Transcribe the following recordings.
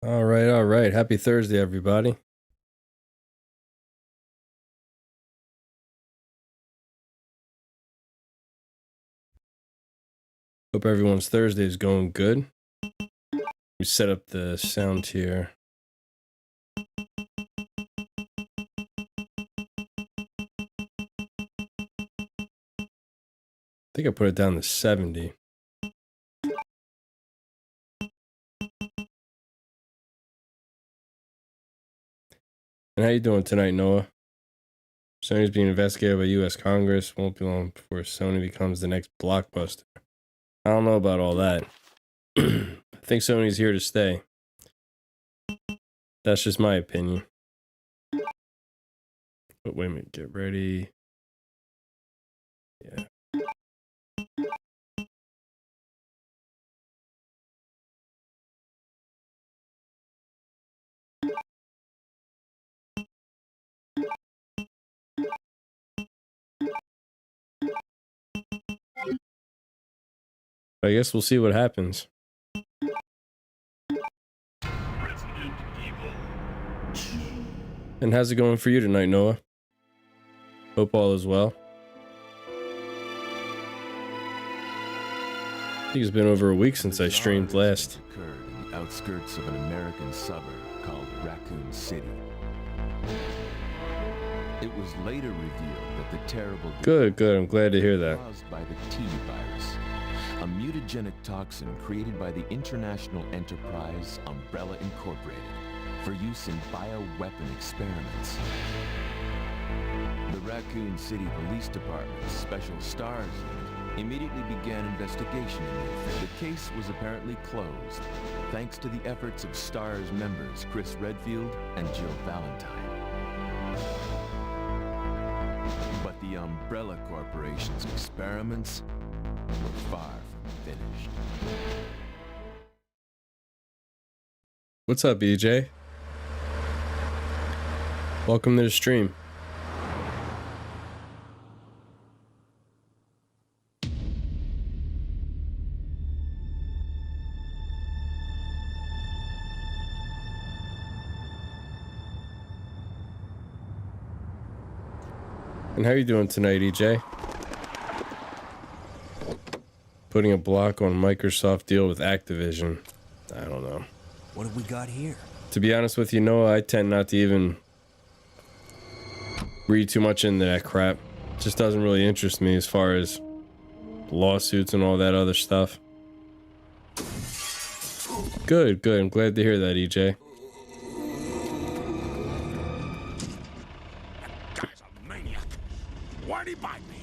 All right, all right. Happy Thursday, everybody. Hope everyone's Thursday is going good. We set up the sound here. I think I put it down to 70. And how you doing tonight, Noah? Sony's being investigated by U.S. Congress. Won't be long before Sony becomes the next blockbuster. I don't know about all that. I think Sony's here to stay. That's just my opinion. But wait a minute, get ready. Yeah. I guess we'll see what happens. And how's it going for you tonight, Noah? Hope all is well. I think it's been over a week since I streamed last. Occurred in the outskirts of an American suburb called Raccoon City. It was later revealed that the terrible Good. I'm glad to hear that. caused by the T virus, a mutagenic toxin created by the international enterprise Umbrella Incorporated for use in bioweapon experiments. The Raccoon City Police Department's Special Stars Unit immediately began investigation in the affair. The case was apparently closed, thanks to the efforts of STARS members Chris Redfield and Jill Valentine. But the Umbrella Corporation's experiments were far from finished. What's up, EJ? Welcome to the stream. And how you doing tonight, EJ? Putting a block on Microsoft deal with Activision. I don't know. What have we got here? To be honest with you, Noah, I tend not to even read too much into that crap. It just doesn't really interest me as far as lawsuits and all that other stuff. Good. I'm glad to hear that, EJ. That guy's a maniac. Why'd he bite me?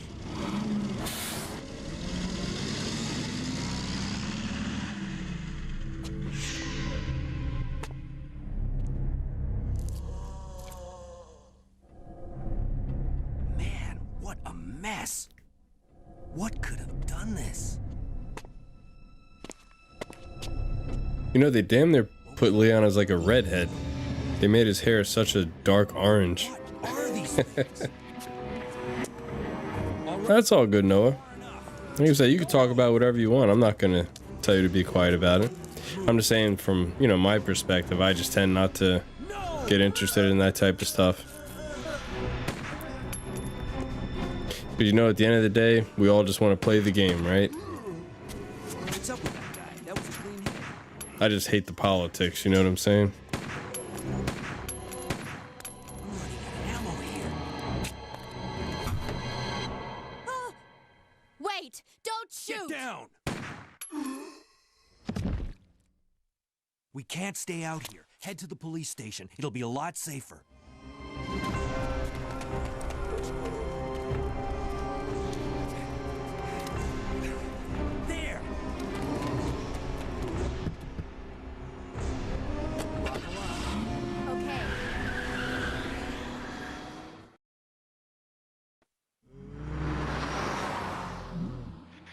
Man, what a mess. What could have done this? You know, they damn near put Leon as like a redhead. They made his hair such a dark orange. What are these things? That's all good, Noah. Like I said, you can talk about whatever you want. I'm not gonna tell you to be quiet about it. I'm just saying from, my perspective, I just tend not to get interested in that type of stuff. But at the end of the day, we all just want to play the game, right? What's up with that guy? That was a clean hit. I just hate the politics, you know what I'm saying? I'm running out of ammo here. Wait! Don't shoot! Get down! We can't stay out here. Head to the police station. It'll be a lot safer. There! Okay.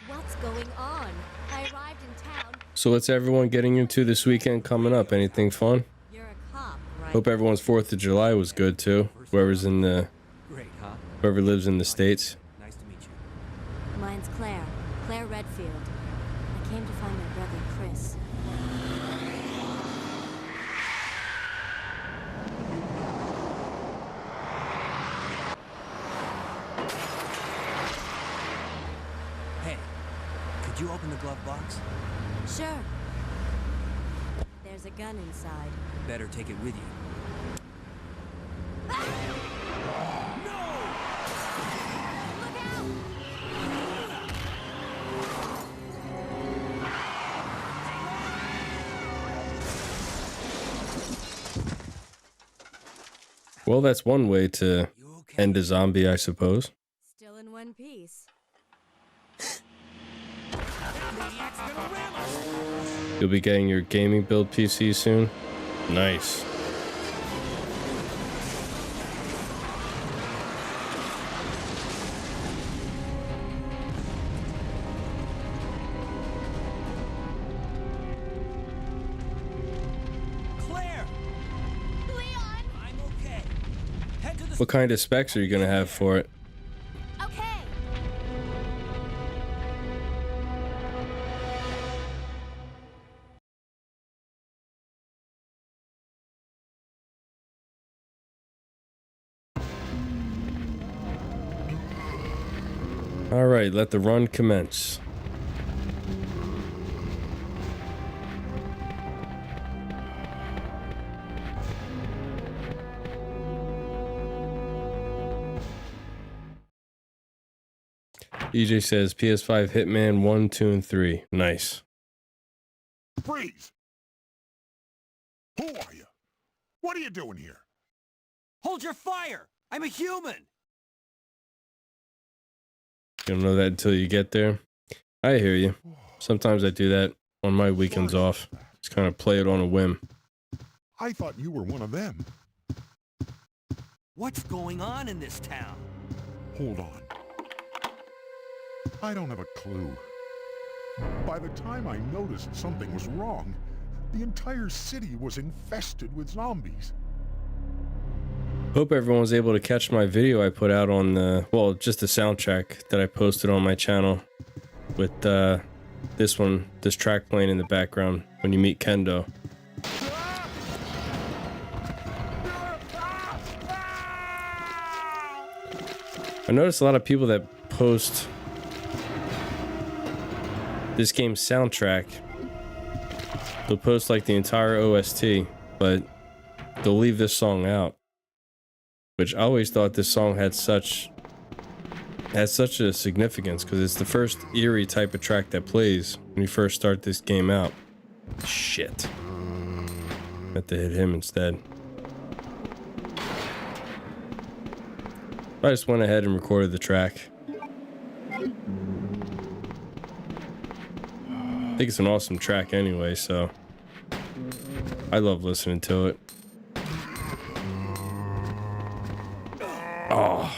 What's going on? I arrived in town. So what's everyone getting into this weekend coming up? Anything fun? You're a cop, right? Hope everyone's 4th of July was good too. Whoever's in the, Great, huh? whoever lives in the States. Nice to meet you. Mine's Claire. Claire Redfield. I came to find my brother, Chris. Hey, could you open the glove box? Sure. There's a gun inside. Better take it with you. Look out! Well, that's one way to You okay? end a zombie, I suppose. Still in one piece. Maniac's gonna ram us! You'll be getting your gaming build PC soon. Nice. Claire! Leon! I'm okay. Head to the What kind of specs are you gonna have for it? Okay. All right, let the run commence. EJ says PS5 Hitman 1, 2, and 3. Nice. Freeze! Who are you? What are you doing here? Hold your fire! I'm a human! You don't know that until you get there. I hear you. Sometimes I do that on my weekends off. Just kind of play it on a whim. I thought you were one of them. What's going on in this town? Hold on. I don't have a clue. By the time I noticed something was wrong, the entire city was infested with zombies. Hope everyone was able to catch my video I put out on the, well, just the soundtrack that I posted on my channel with this track playing in the background when you meet Kendo. I noticed a lot of people that post this game's soundtrack, they'll post like the entire OST, but they'll leave this song out. Which I always thought this song had such a significance because it's the first eerie type of track that plays when you first start this game out. Shit. Had to hit him instead. I just went ahead and recorded the track. I think it's an awesome track anyway, so I love listening to it. Oh.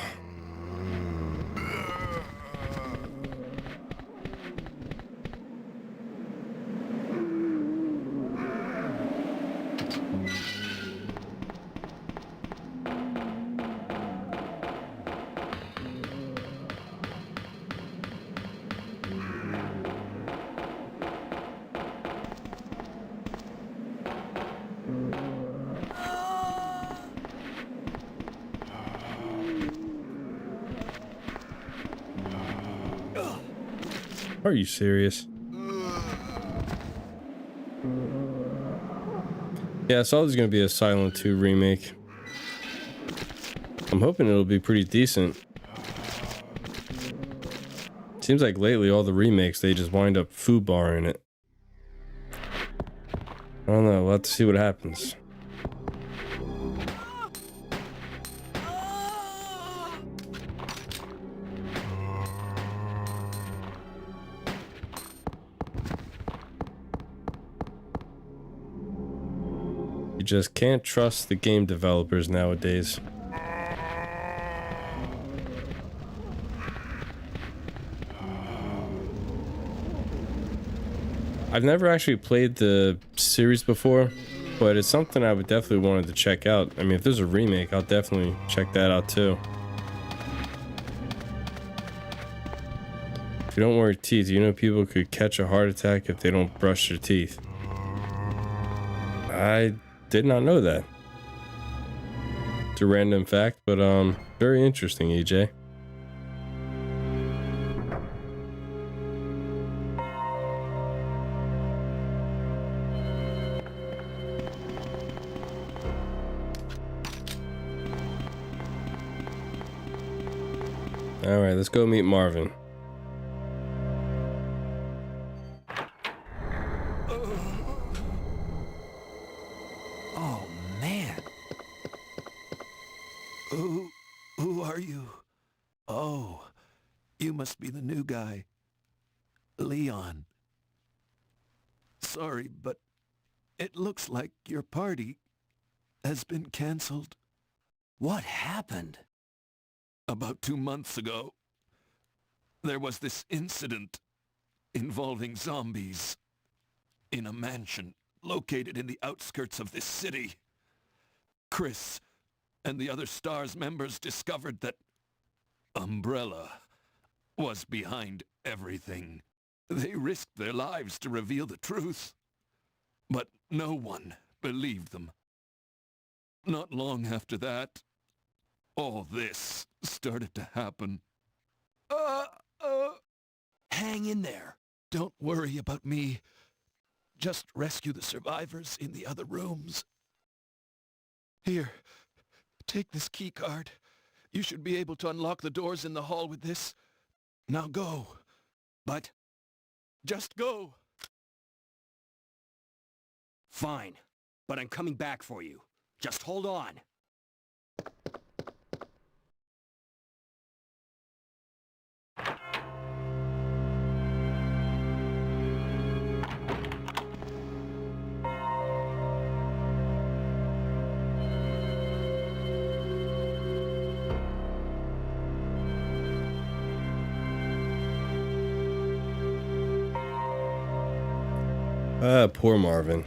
Are you serious? Yeah, I saw there's gonna be a Silent 2 remake. I'm hoping it'll be pretty decent. Seems like lately all the remakes, they just wind up foobarring it. I don't know, we'll have to see what happens. just can't trust the game developers nowadays. I've never actually played the series before, but it's something I would definitely wanted to check out. I mean, if there's a remake, I'll definitely check that out too. If you don't wear teeth, you know people could catch a heart attack if they don't brush their teeth. I did not know that. It's a random fact, but very interesting, EJ. All right, let's go meet Marvin. Oh, man. Who are you? Oh, you must be the new guy. Leon. Sorry, but it looks like your party has been canceled. What happened? About 2 months ago, there was this incident involving zombies in a mansion located in the outskirts of this city. Chris and the other STARS members discovered that Umbrella was behind everything. They risked their lives to reveal the truth, but no one believed them. Not long after that, all this started to happen. Hang in there. Don't worry about me. Just rescue the survivors in the other rooms. Here, take this key card. You should be able to unlock the doors in the hall with this. Now go. But Just go. fine. But I'm coming back for you. Just hold on. Poor Marvin.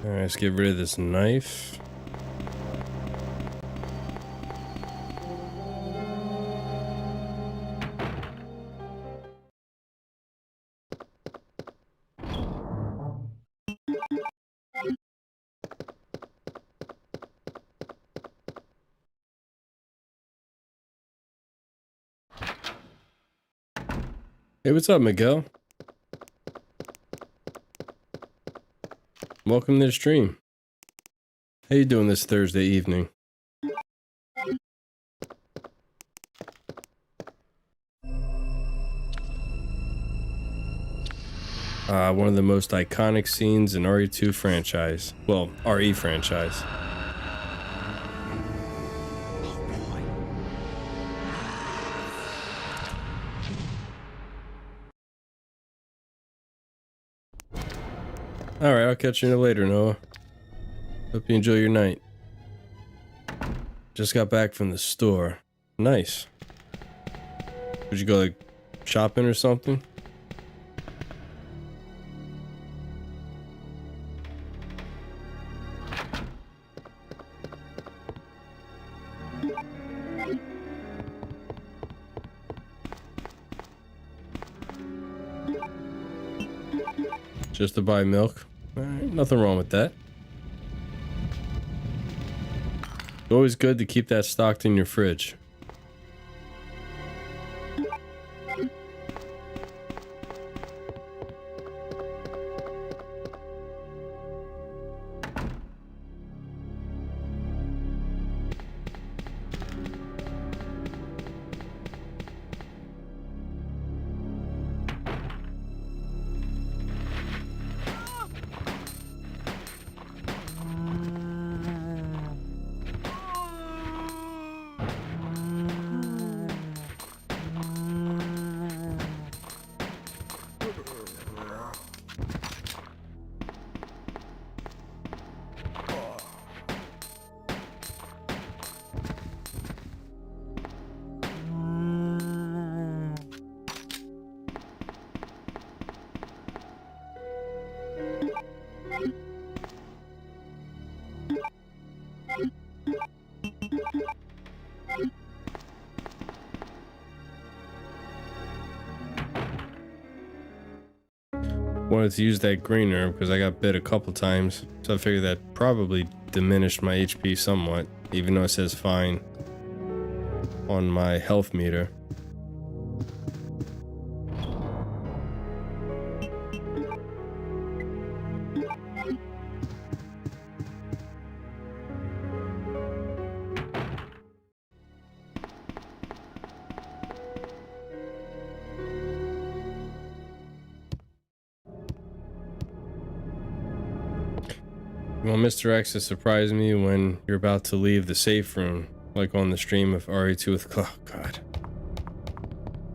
Alright, let's get rid of this knife. Hey, what's up, Miguel? Welcome to the stream. How you doing this Thursday evening? One of the most iconic scenes in RE2 franchise. Well, RE franchise. Alright, I'll catch you later, Noah. Hope you enjoy your night. Just got back from the store. Nice. Would you go, like, shopping or something? Just to buy milk? Alright, nothing wrong with that. It's always good to keep that stocked in your fridge. Wanted to use that green herb because I got bit a couple times, so I figured that probably diminished my HP somewhat, even though it says fine on my health meter. You want Mr. X to surprise me when you're about to leave the safe room, like on the stream of RE2 with... Oh, God.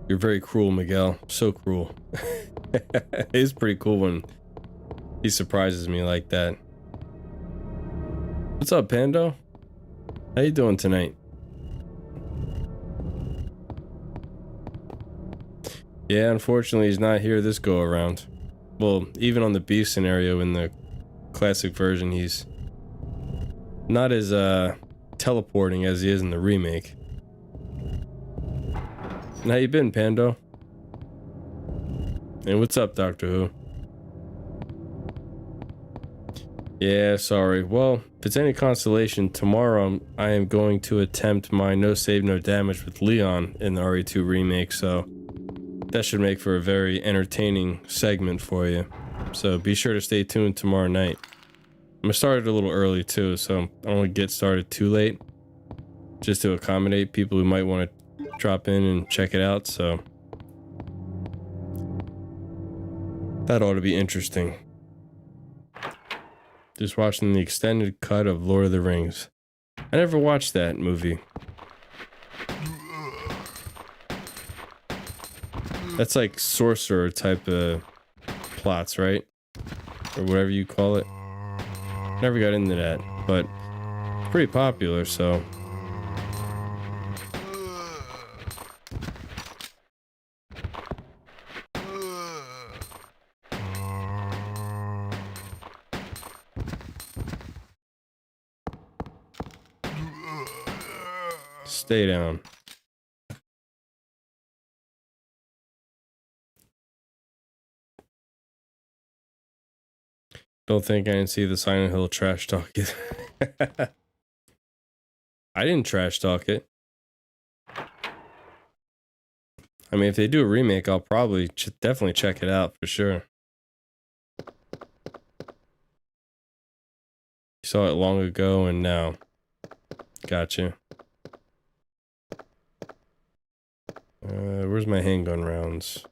You're very cruel, Miguel. So cruel. It is pretty cool when he surprises me like that. What's up, Pando? How you doing tonight? Yeah, unfortunately, he's not here this go around. Well, even on the beef scenario in the classic version, he's not as teleporting as he is in the remake. And how you been, Pando? And what's up, Doctor Who? Yeah, sorry. Well, if it's any consolation, tomorrow I am going to attempt my no save, no damage with Leon in the RE2 remake, so that should make for a very entertaining segment for you. So be sure to stay tuned tomorrow night. I'm gonna start it a little early too, so I don't want to get started too late, just to accommodate people who might want to drop in and check it out, so that ought to be interesting. Just watching the extended cut of Lord of the Rings. I never watched that movie. That's like sorcerer type of plots, right? Or whatever you call it. Never got into that, but it's pretty popular, so. Stay down. Don't think I didn't see the Silent Hill trash talk either. I didn't trash talk it. I mean, if they do a remake, I'll probably definitely check it out for sure. You saw it long ago and now. Gotcha. Where's my handgun rounds?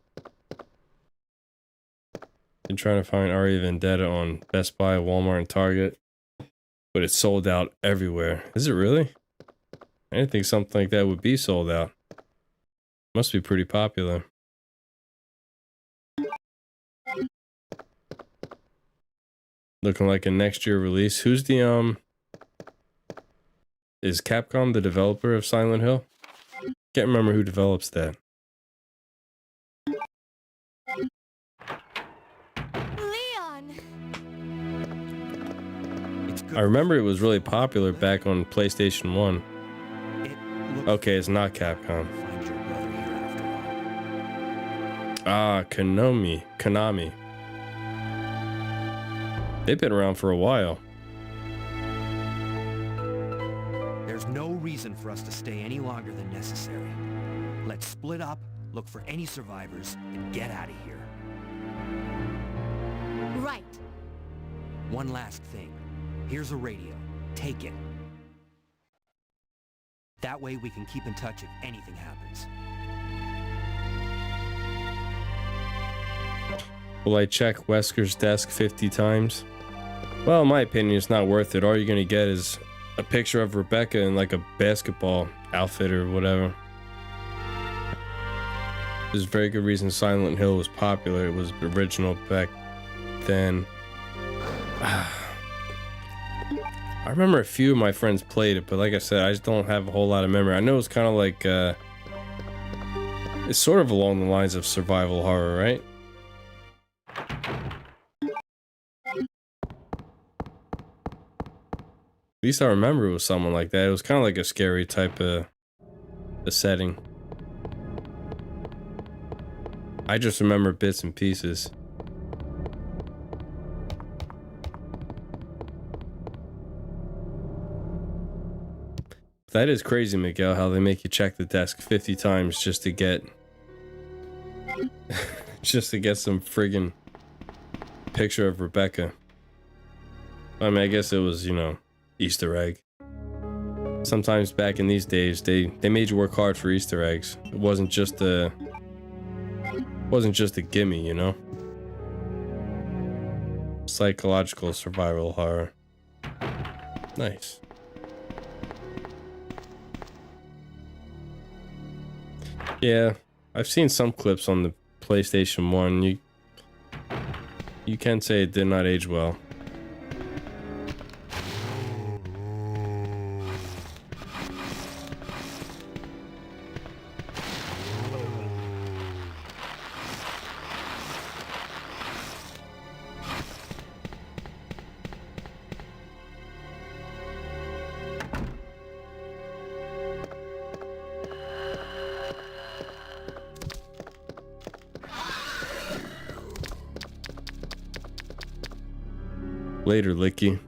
Been trying to find RE Vendetta on Best Buy, Walmart, and Target, but it's sold out everywhere. Is it really? I didn't think something like that would be sold out. Must be pretty popular. Looking like a next year release. Who's the is Capcom the developer of Silent Hill? Can't remember who develops that. I remember it was really popular back on PlayStation 1. Okay, it's not Capcom. Ah, Konami. They've been around for a while. longer than necessary. Let's split up, look for any survivors, and get out of here. Right. One last thing. Here's a radio. Take it. That way we can keep in touch if anything happens. Will I check Wesker's desk 50 times? Well, in my opinion, it's not worth it. All you're gonna get is a picture of Rebecca in like a basketball outfit or whatever. There's a very good reason Silent Hill was popular. It was original back then. I remember a few of my friends played it, but like I said, I just don't have a whole lot of memory. I know it's kind of like, it's sort of along the lines of survival horror, right? At least I remember it was something like that. It was kind of like a scary type of a setting. I just remember bits and pieces. That is crazy, Miguel, how they make you check the desk 50 times just to get just to get some friggin' picture of Rebecca. I mean, I guess it was, you know, Easter egg. Sometimes back in these days, they made you work hard for Easter eggs. It wasn't just a gimme, you know? Psychological survival horror. Nice. Yeah, I've seen some clips on the PlayStation 1. You can say it did not age well. Later, Licky.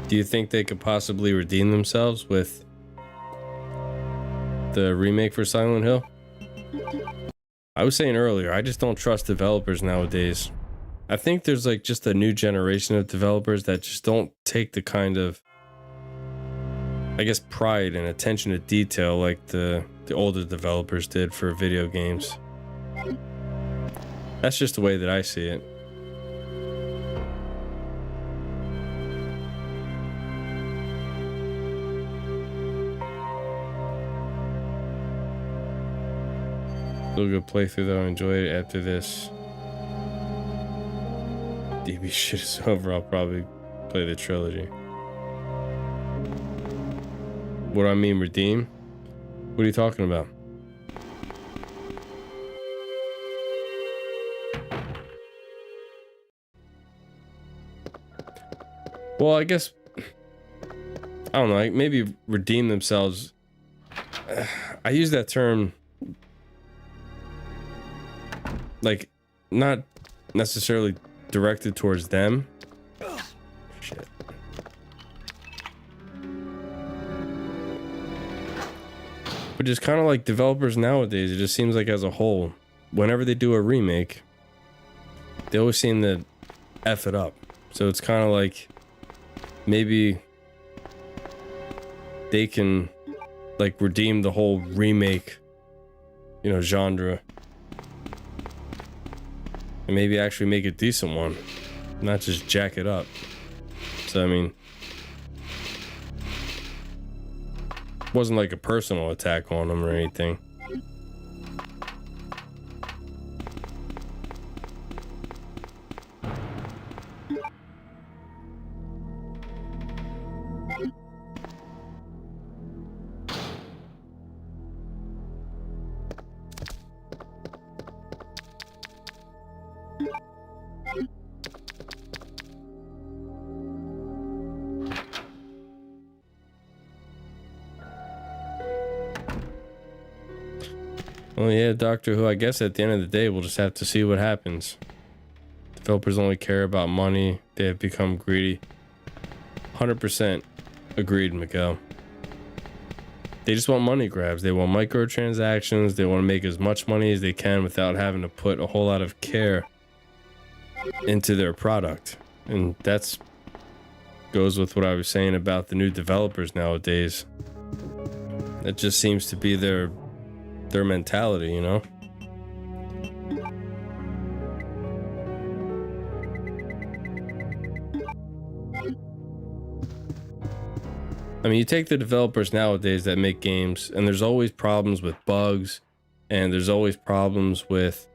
Do you think they could possibly redeem themselves with the remake for Silent Hill? I was saying earlier, I just don't trust developers nowadays. I think there's like just a new generation of developers that just don't take the kind of, I guess, pride and attention to detail like the older developers did for video games. That's just the way that I see it. Still good playthrough though, I enjoyed it after this. DB shit is over, I'll probably play the trilogy. What do I mean, redeem? What are you talking about? Well, I guess, I don't know, like maybe redeem themselves. I use that term like not necessarily directed towards them. Shit. But just kind of like developers nowadays, it just seems like as a whole, whenever they do a remake, they always seem to F it up. So it's kind of like maybe they can like redeem the whole remake, you know, genre. And maybe actually make a decent one, not just jack it up. So I mean, it wasn't like a personal attack on them or anything. Well, yeah, Doctor Who, I guess at the end of the day, we'll just have to see what happens. Developers only care about money. They have become greedy. 100% agreed, Miguel. They just want money grabs. They want microtransactions. They want to make as much money as they can without having to put a whole lot of care into their product. And that's goes with what I was saying about the new developers nowadays. That just seems to be their mentality, you know? I mean, you take the developers nowadays that make games, and there's always problems with bugs, and there's always problems with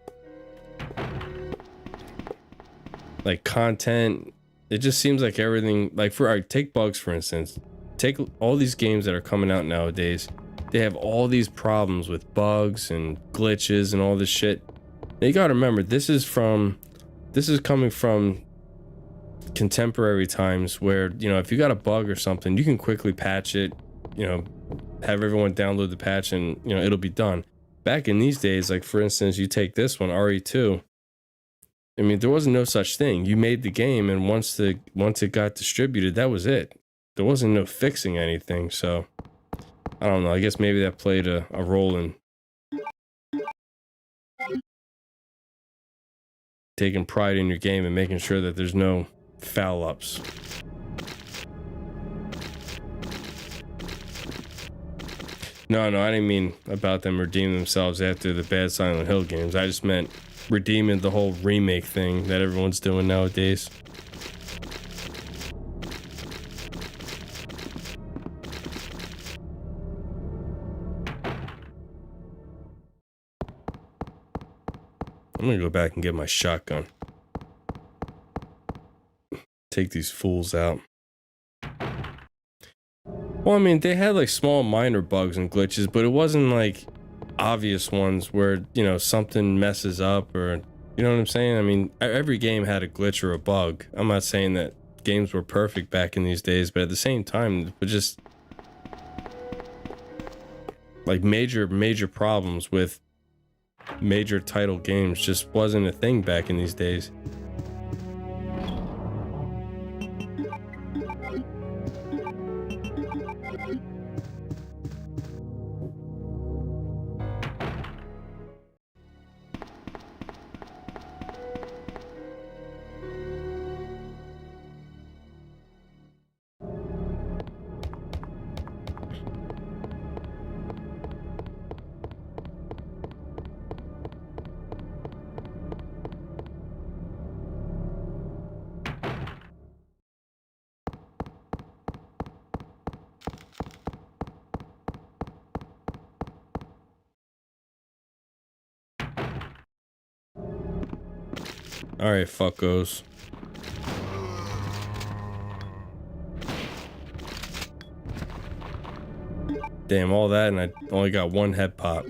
like content. It just seems like everything, like take bugs for instance. Take all these games that are coming out nowadays. They have all these problems with bugs and glitches and all this shit. Now you gotta remember, this is coming from contemporary times where, you know, if you got a bug or something, you can quickly patch it, you know, have everyone download the patch and, you know, it'll be done. Back in these days, like for instance, you take this one, RE2. I mean, there wasn't no such thing. You made the game, and once it got distributed, that was it. There wasn't no fixing anything, so I don't know. I guess maybe that played a role in taking pride in your game and making sure that there's no foul ups. No, I didn't mean about them redeeming themselves after the bad Silent Hill games. I just meant redeeming the whole remake thing that everyone's doing nowadays. I'm gonna go back and get my shotgun. Take these fools out. Well, I mean, they had like small minor bugs and glitches, but it wasn't like obvious ones where, you know, something messes up or, you know what I'm saying? I mean, every game had a glitch or a bug. I'm not saying that games were perfect back in these days, but at the same time, it just like major problems with major title games just wasn't a thing back in these days. Alright, fuckos. Damn, all that and I only got one head pop.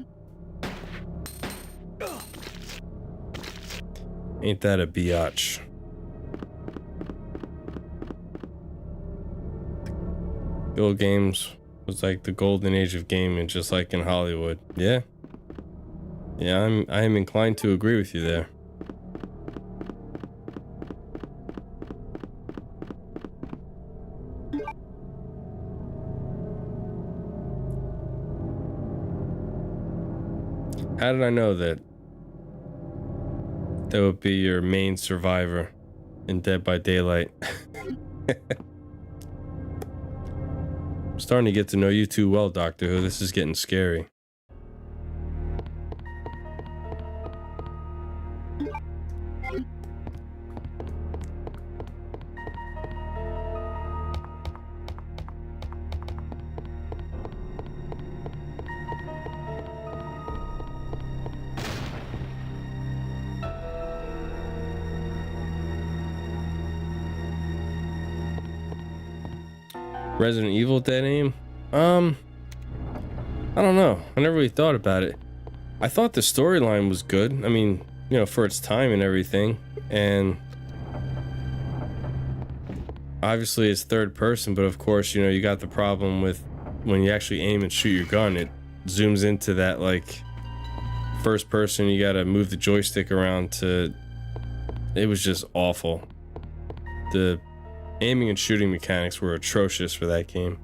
Ain't that a biatch? The old games was like the golden age of gaming, just like in Hollywood. Yeah. Yeah, I am inclined to agree with you there. How did I know that that would be your main survivor in Dead by Daylight? I'm starting to get to know you too well, Doctor Who. This is getting scary. Resident Evil dead aim? I don't know. I never really thought about it. I thought the storyline was good. I mean, you know, for its time and everything. And obviously it's third person, but of course, you know, you got the problem with when you actually aim and shoot your gun, it zooms into that like first person, you gotta move the joystick around to... It was just awful. The aiming and shooting mechanics were atrocious for that game.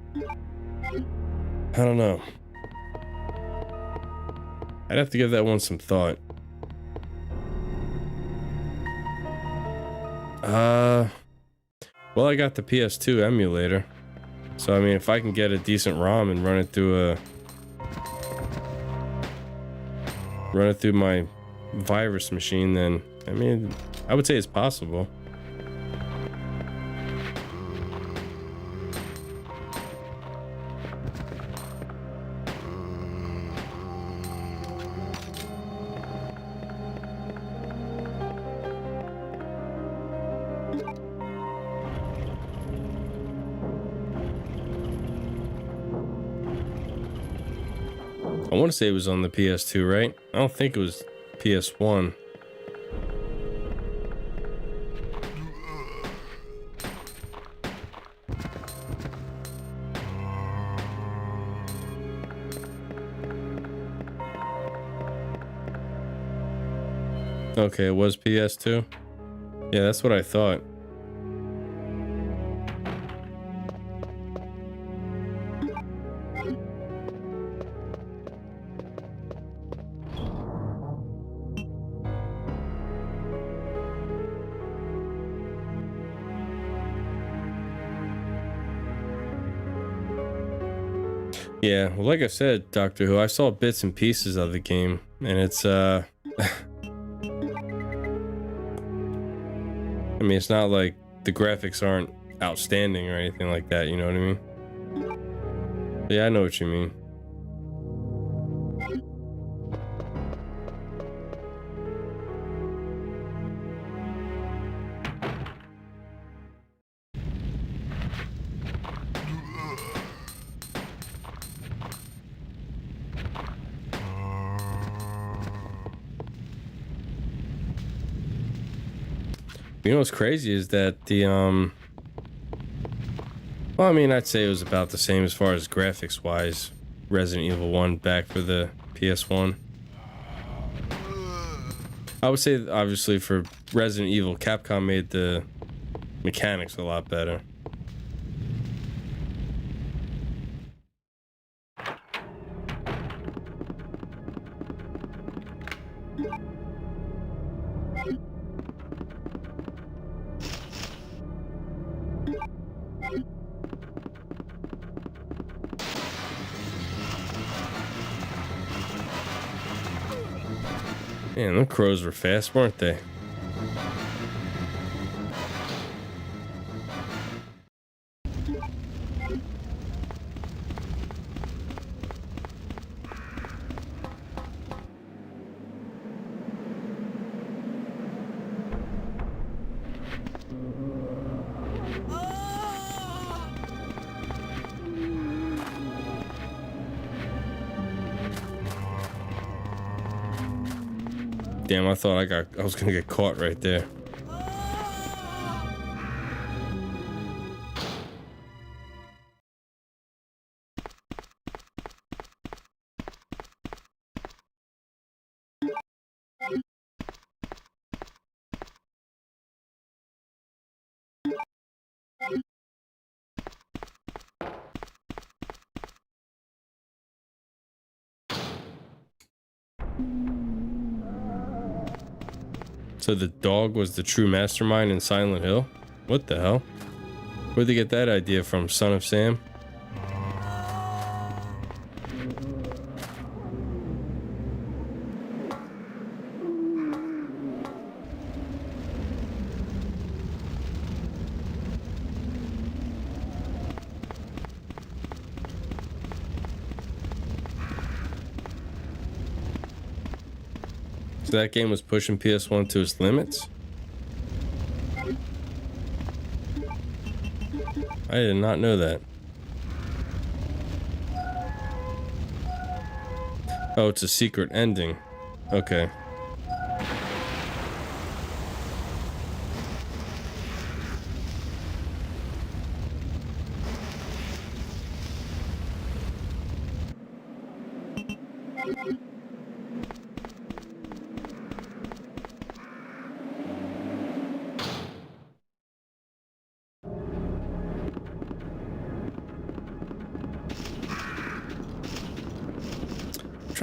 I don't know. I'd have to give that one some thought. Well, I got the PS2 emulator. So, I mean, if I can get a decent ROM and run it through my virus machine, then, I mean, I would say it's possible. I want to say it was on the PS2, right? I don't think it was PS1. Okay, it was PS2? Yeah, that's what I thought. Yeah, well, like I said, Doctor Who, I saw bits and pieces of the game, and it's, I mean, it's not like the graphics aren't outstanding or anything like that, you know what I mean? But yeah, I know what you mean. You know what's crazy is that the well, I mean, I'd say it was about the same as far as graphics wise. Resident Evil 1 back for the PS1. I would say obviously for Resident Evil, Capcom made the mechanics a lot better. Man, them crows were fast, weren't they? Damn, I thought I was gonna get caught right there. So the dog was the true mastermind in Silent Hill? What the hell? Where'd they get that idea from, Son of Sam? So that game was pushing PS1 to its limits? I did not know that. Oh, it's a secret ending. Okay.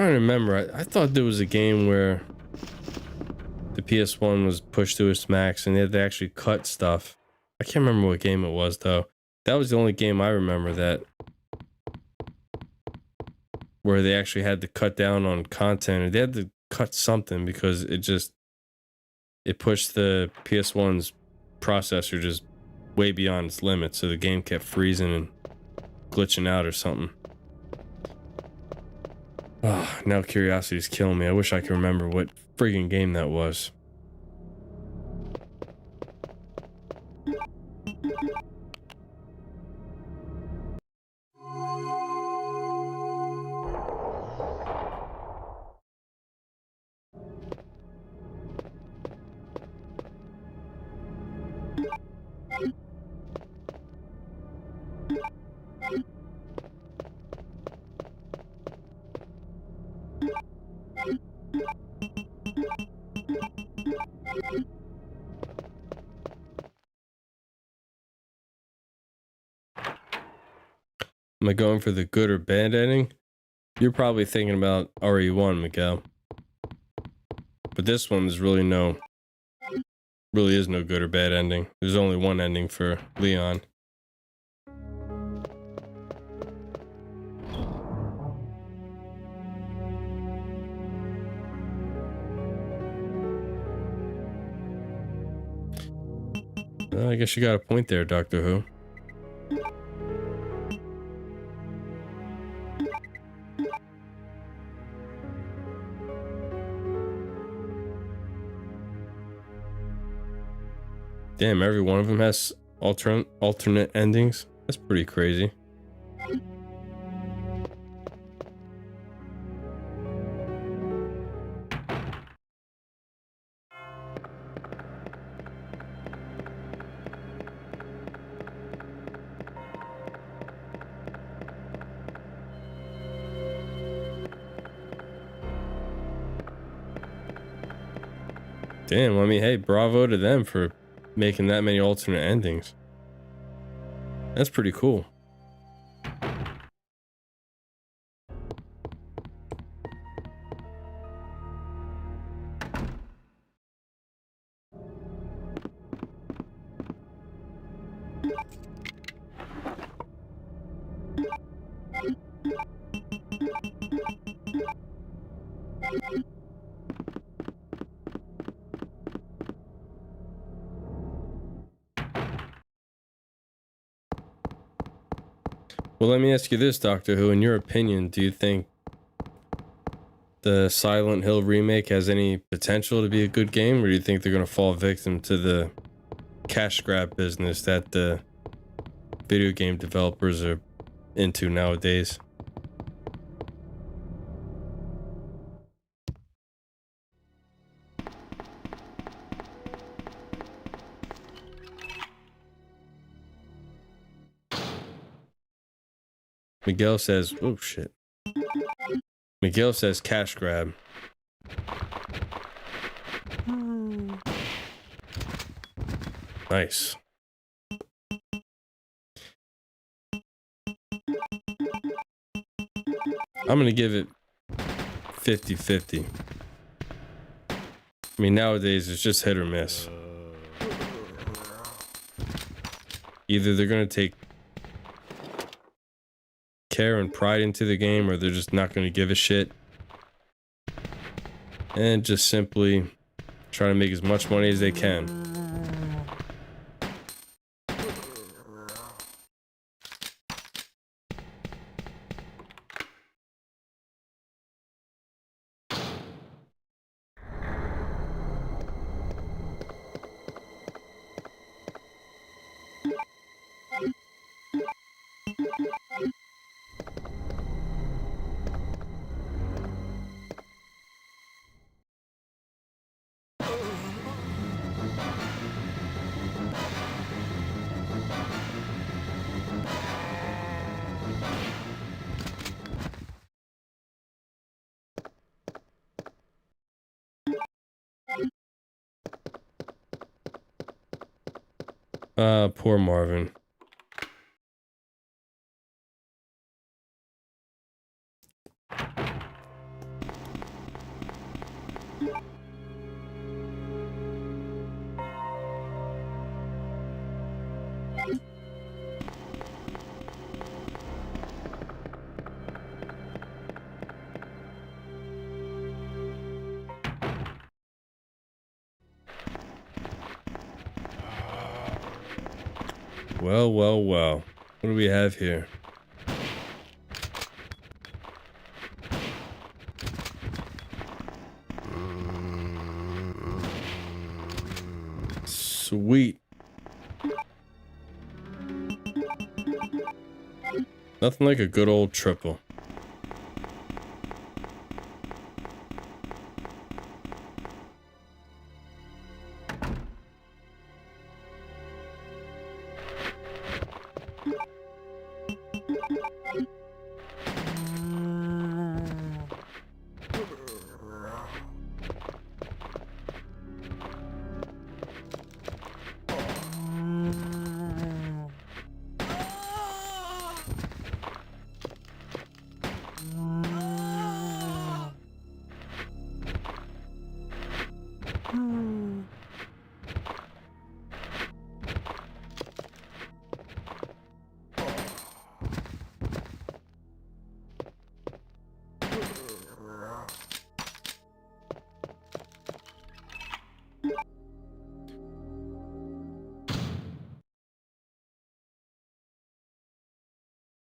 trying to remember. I thought there was a game where the PS1 was pushed to its max and they had to actually cut stuff. I can't remember what game it was though. That was the only game I remember that where they actually had to cut down on content, or they had to cut something because it pushed the PS1's processor just way beyond its limits, so the game kept freezing and glitching out or something. Oh, now curiosity's killing me. I wish I could remember what friggin' game that was. Am I going for the good or bad ending? You're probably thinking about RE1, Miguel. But this one is really is no good or bad ending. There's only one ending for Leon. Well, I guess you got a point there, Doctor Who. Damn, every one of them has alternate endings. That's pretty crazy. Damn, I mean, hey, bravo to them for making that many alternate endings. That's pretty cool. Well, let me ask you this, Doctor Who. In your opinion, do you think the Silent Hill remake has any potential to be a good game, or do you think they're going to fall victim to the cash grab business that the video game developers are into nowadays? Miguel says, oh shit. Miguel says cash grab. Nice. I'm gonna give it 50-50. I mean, nowadays it's just hit or miss. Either they're gonna take care and pride into the game, or they're just not going to give a shit and just simply try to make as much money as they can. Poor Marvin. Well, well, well. What do we have here? Sweet. Nothing like a good old triple.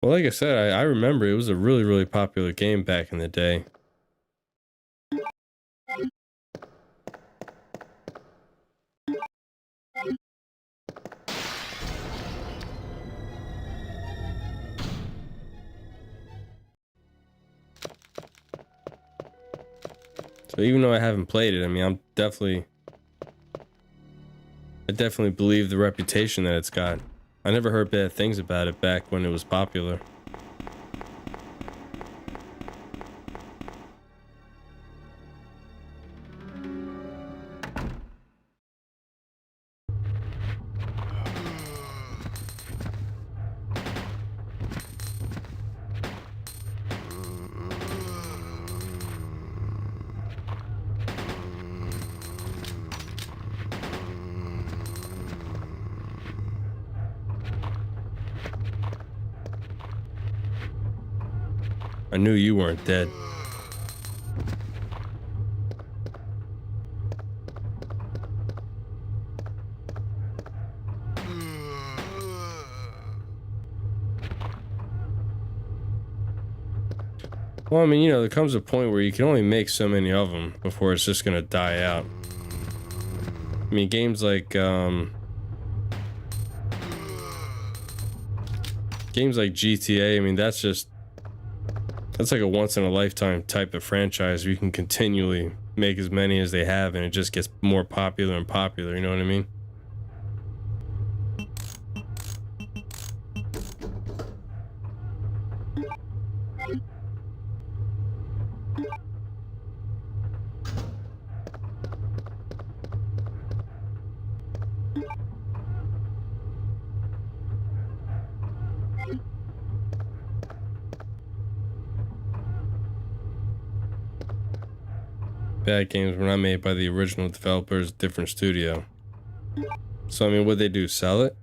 Well, like I said, I remember it was a really, really popular game back in the day. So even though I haven't played it, I mean, I definitely believe the reputation that it's got. I never heard bad things about it back when it was popular. I knew you weren't dead. Well, I mean, you know, there comes a point where you can only make so many of them before it's just gonna die out. I mean, games like GTA, I mean, that's like a once in a lifetime type of franchise where you can continually make as many as they have and it just gets more popular and popular, you know what I mean? Bad games were not made by the original developers, different studio. So, I mean, what'd they do? Sell it?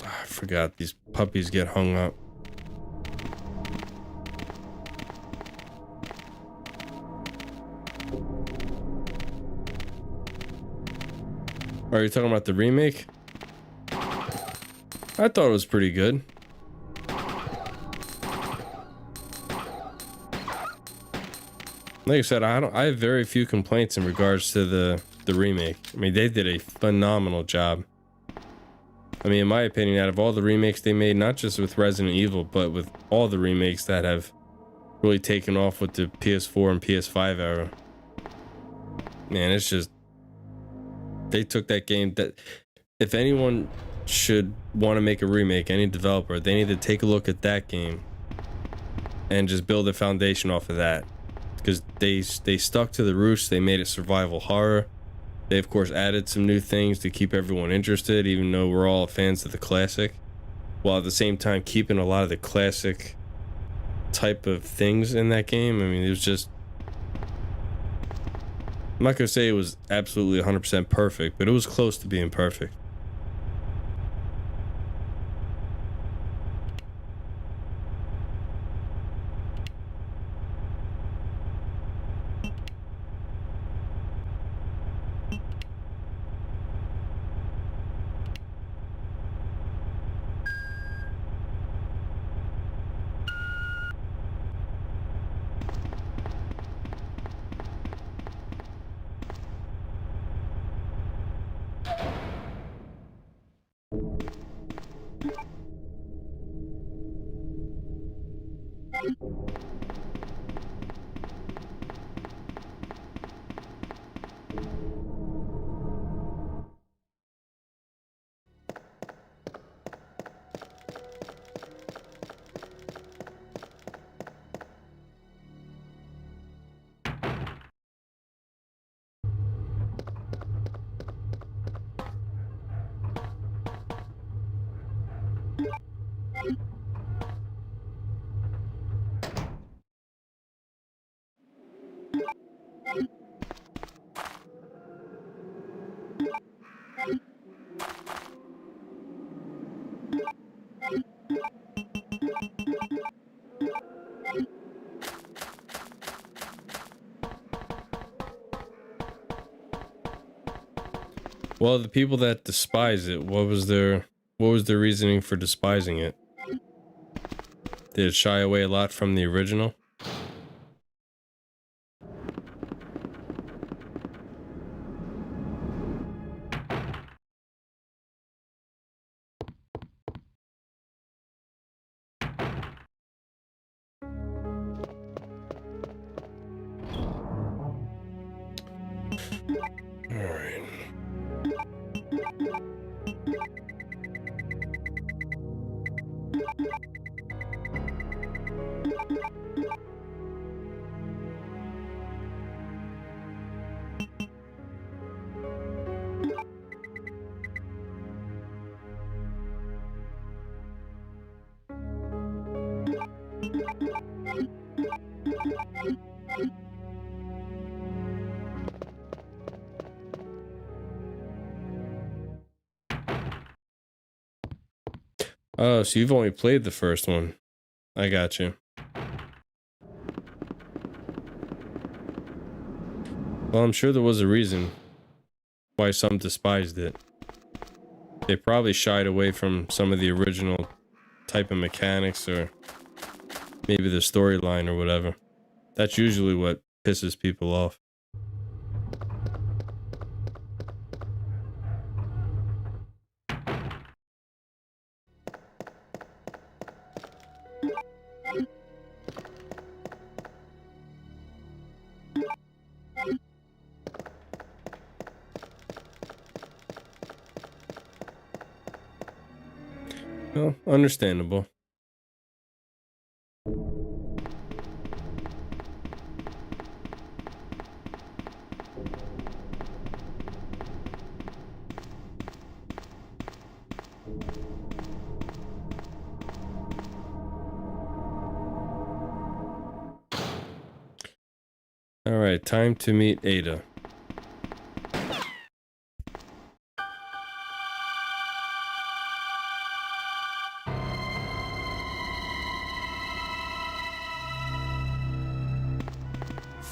I forgot these puppies get hung up. Are you talking about the remake? I thought it was pretty good. Like I said, I have very few complaints in regards to the remake. I mean, they did a phenomenal job. I mean, in my opinion, out of all the remakes they made, not just with Resident Evil, but with all the remakes that have really taken off with the PS4 and PS5 era. Man, it's just, they took that game that, if anyone should want to make a remake, any developer, they need to take a look at that game and just build a foundation off of that. Because they stuck to the roots, they made it survival horror. They, of course, added some new things to keep everyone interested, even though we're all fans of the classic, while at the same time keeping a lot of the classic type of things in that game. I mean, it was just... I'm not going to say it was absolutely 100% perfect, but it was close to being perfect. Well, the people that despise it, what was their reasoning for despising it? Did it shy away a lot from the original? Oh, so you've only played the first one. I got you. Well, I'm sure there was a reason why some despised it. They probably shied away from some of the original type of mechanics, or maybe the storyline or whatever. That's usually what pisses people off. Well, understandable. All right, time to meet Ada.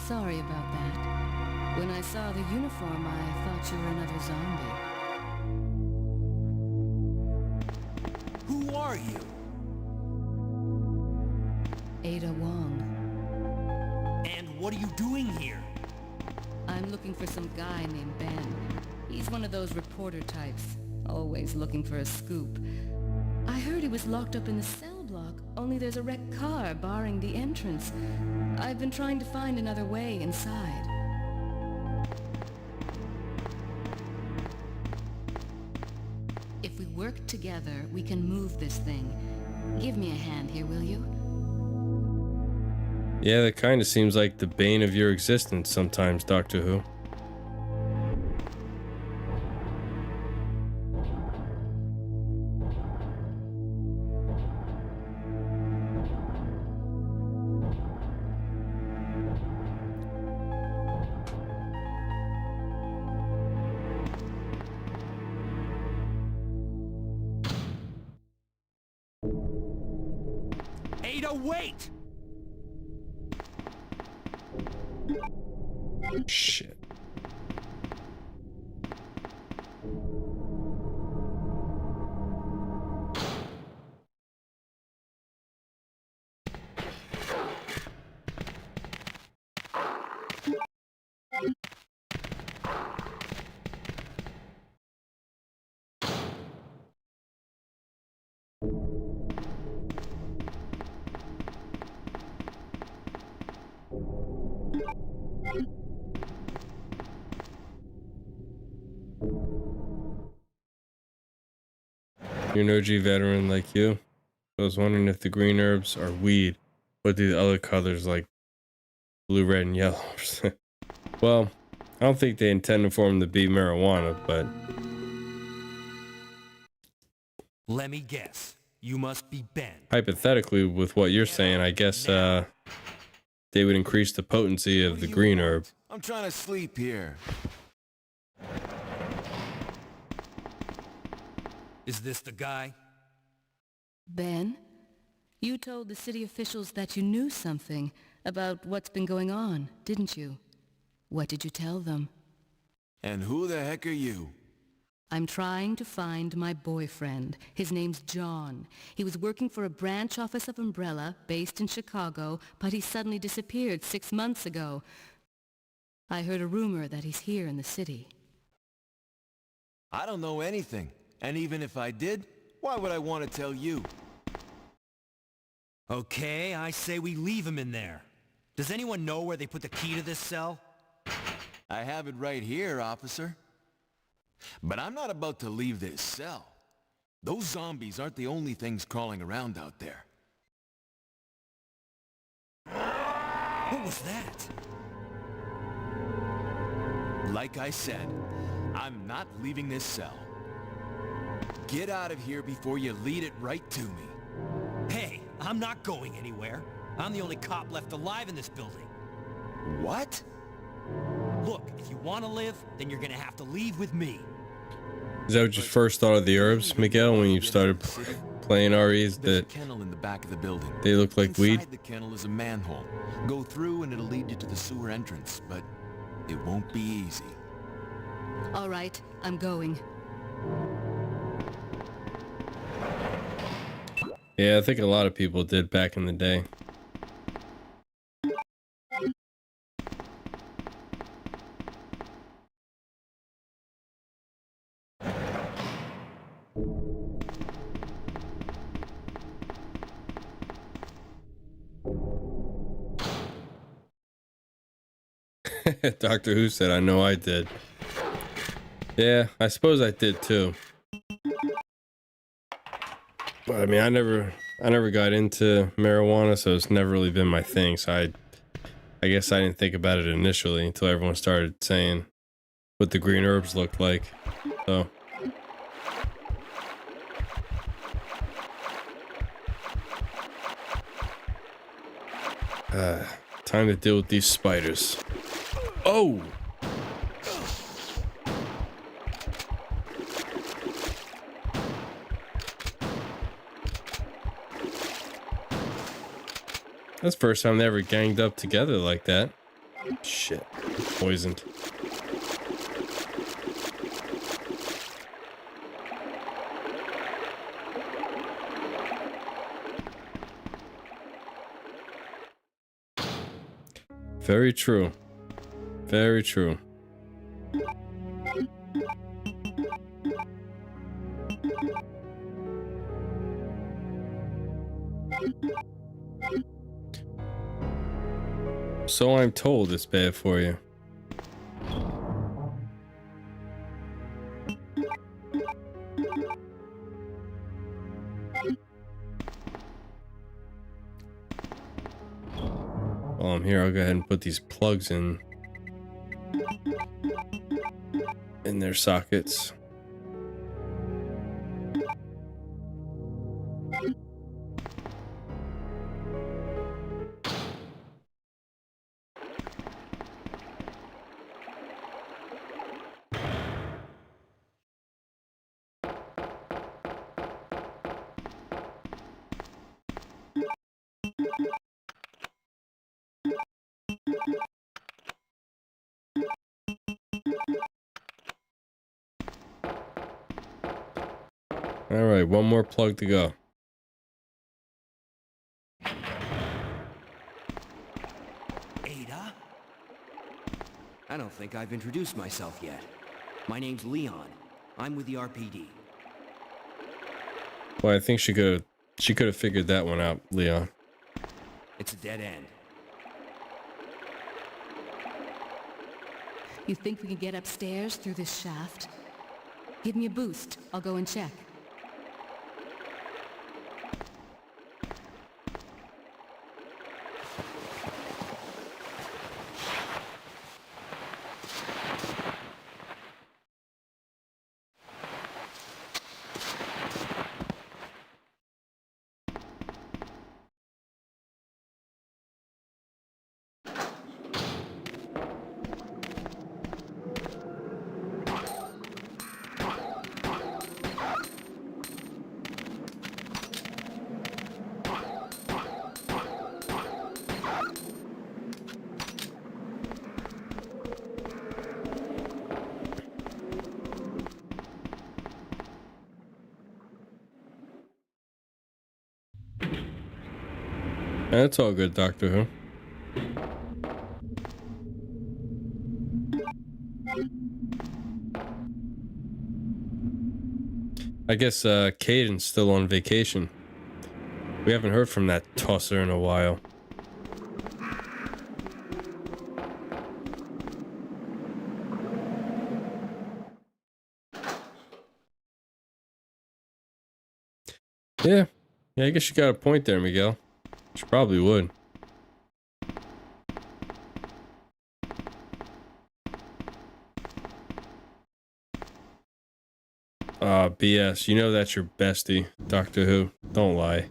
Sorry about that. When I saw the uniform, I thought you were another zombie. Who are you? Ada Wong. And what are you doing here? I'm looking for some guy named Ben. He's one of those reporter types, always looking for a scoop. I heard he was locked up in the cell block, only there's a wrecked car barring the entrance. I've been trying to find another way inside. If we work together, we can move this thing. Give me a hand here, will you? Yeah, that kind of seems like the bane of your existence sometimes, Doctor Who. Ada, wait! Shit. You're an OG veteran like you. I was wondering if the green herbs are weed. What do the other colors like blue, red, and yellow? Well, I don't think they intended for them to be marijuana, but Let me guess. You must be Ben. hypothetically, with what you're saying, I guess they would increase the potency of the green herb. I'm trying to sleep here. Is this the guy? Ben, you told the city officials that you knew something about what's been going on, didn't you? What did you tell them? And who the heck are you? I'm trying to find my boyfriend. His name's John. He was working for a branch office of Umbrella, based in Chicago, but he suddenly disappeared 6 months ago. I heard a rumor that he's here in the city. I don't know anything. And even if I did, why would I want to tell you? Okay, I say we leave him in there. Does anyone know where they put the key to this cell? I have it right here, officer. But I'm not about to leave this cell. Those zombies aren't the only things crawling around out there. What was that? Like I said, I'm not leaving this cell. Get out of here before you lead it right to me. Hey, I'm not going anywhere. I'm the only cop left alive in this building. What? Look, if you want to live, then you're gonna have to leave with me. Is that what you first thought of the herbs, Miguel, when you started playing REs? There's a That kennel in the back of the building. they look like weed? Inside the kennel is a manhole. Go through and it'll lead you to the sewer entrance, but it won't be easy. All right, I'm going. Yeah, I think a lot of people did back in the day. Doctor Who said, I know I did. Yeah, I suppose I did too. But I mean, I never got into marijuana, so it's never really been my thing. So I guess I didn't think about it initially until everyone started saying what the green herbs looked like. So time to deal with these spiders. Oh! That's the first time they ever ganged up together like that. Shit. Poisoned. Very true. Very true. So I'm told it's bad for you. While I'm here, I'll go ahead and put these plugs in their sockets. All right, one more plug to go. Ada? I don't think I've introduced myself yet. My name's Leon. I'm with the RPD. Well, I think she could have figured that one out, Leon. It's a dead end. You think we can get upstairs through this shaft? Give me a boost. I'll go and check. That's all good, Doctor Who. I guess Caden's still on vacation. We haven't heard from that tosser in a while. Yeah, I guess you got a point there, Miguel. She probably would. BS. You know that's your bestie, Doctor Who. Don't lie.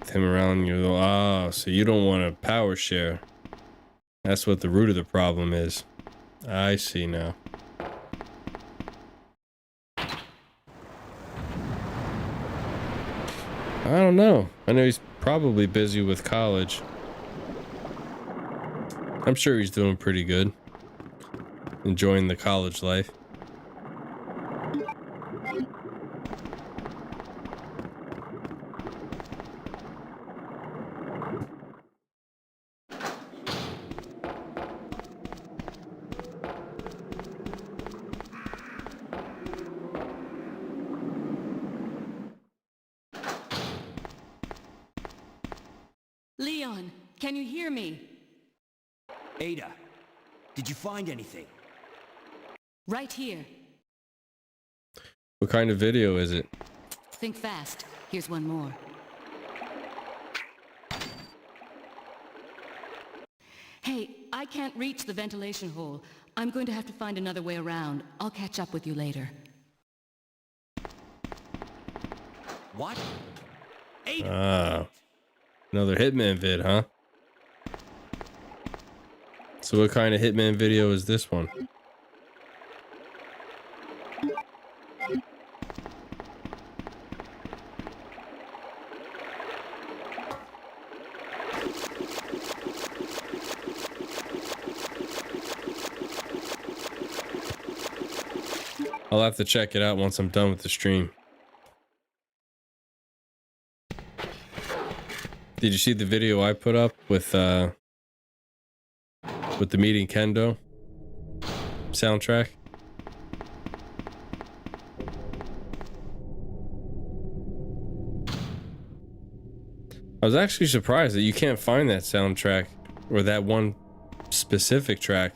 Him around you. Ah, so you don't want a power share. That's what the root of the problem is. I see now. I don't know. I know he's probably busy with college. I'm sure he's doing pretty good. Enjoying the college life. Leon, can you hear me? Ada, did you find anything? Right here. What kind of video is it? Think fast. Here's one more. Hey, I can't reach the ventilation hole. I'm going to have to find another way around. I'll catch up with you later. What? Ada! Ah. Another Hitman vid, huh? So what kind of Hitman video is this one? I'll have to check it out once I'm done with the stream. Did you see the video I put up with the Meeting Kendo soundtrack? I was actually surprised that you can't find that soundtrack or that one specific track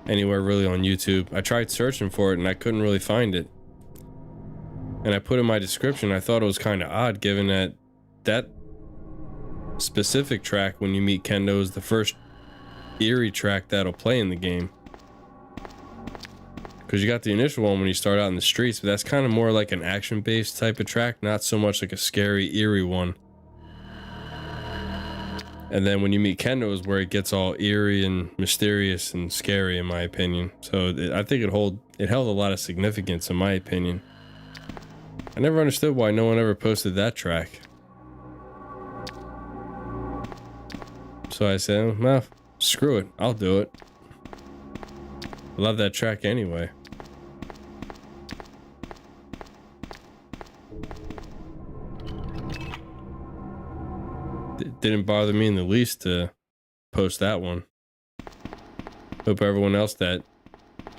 anywhere really on YouTube. I tried searching for it and I couldn't really find it. And I put in my description, I thought it was kind of odd given that that specific track when you meet Kendo is the first eerie track that'll play in the game. Because you got the initial one when you start out in the streets, but that's kind of more like an action-based type of track, not so much like a scary, eerie one. And then when you meet Kendo is where it gets all eerie and mysterious and scary, in my opinion. So I think it held a lot of significance, in my opinion. I never understood why no one ever posted that track. So I said, well, screw it, I'll do it. I love that track anyway. It didn't bother me in the least to post that one. Hope everyone else that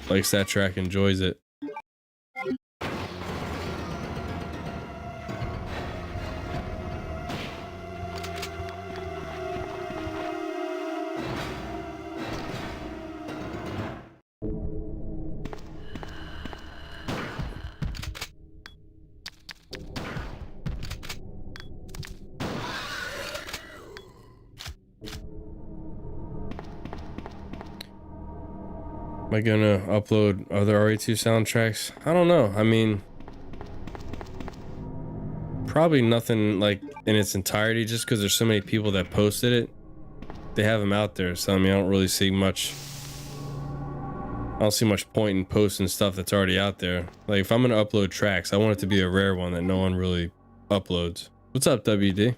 likes that track enjoys it. Am I gonna upload other RE2 soundtracks? I don't know. I mean, probably nothing like in its entirety, just because there's so many people that posted it. They have them out there, so I mean, I don't really see much. I don't see much point in posting stuff that's already out there. Like, if I'm gonna upload tracks, I want it to be a rare one that no one really uploads. What's up, WD?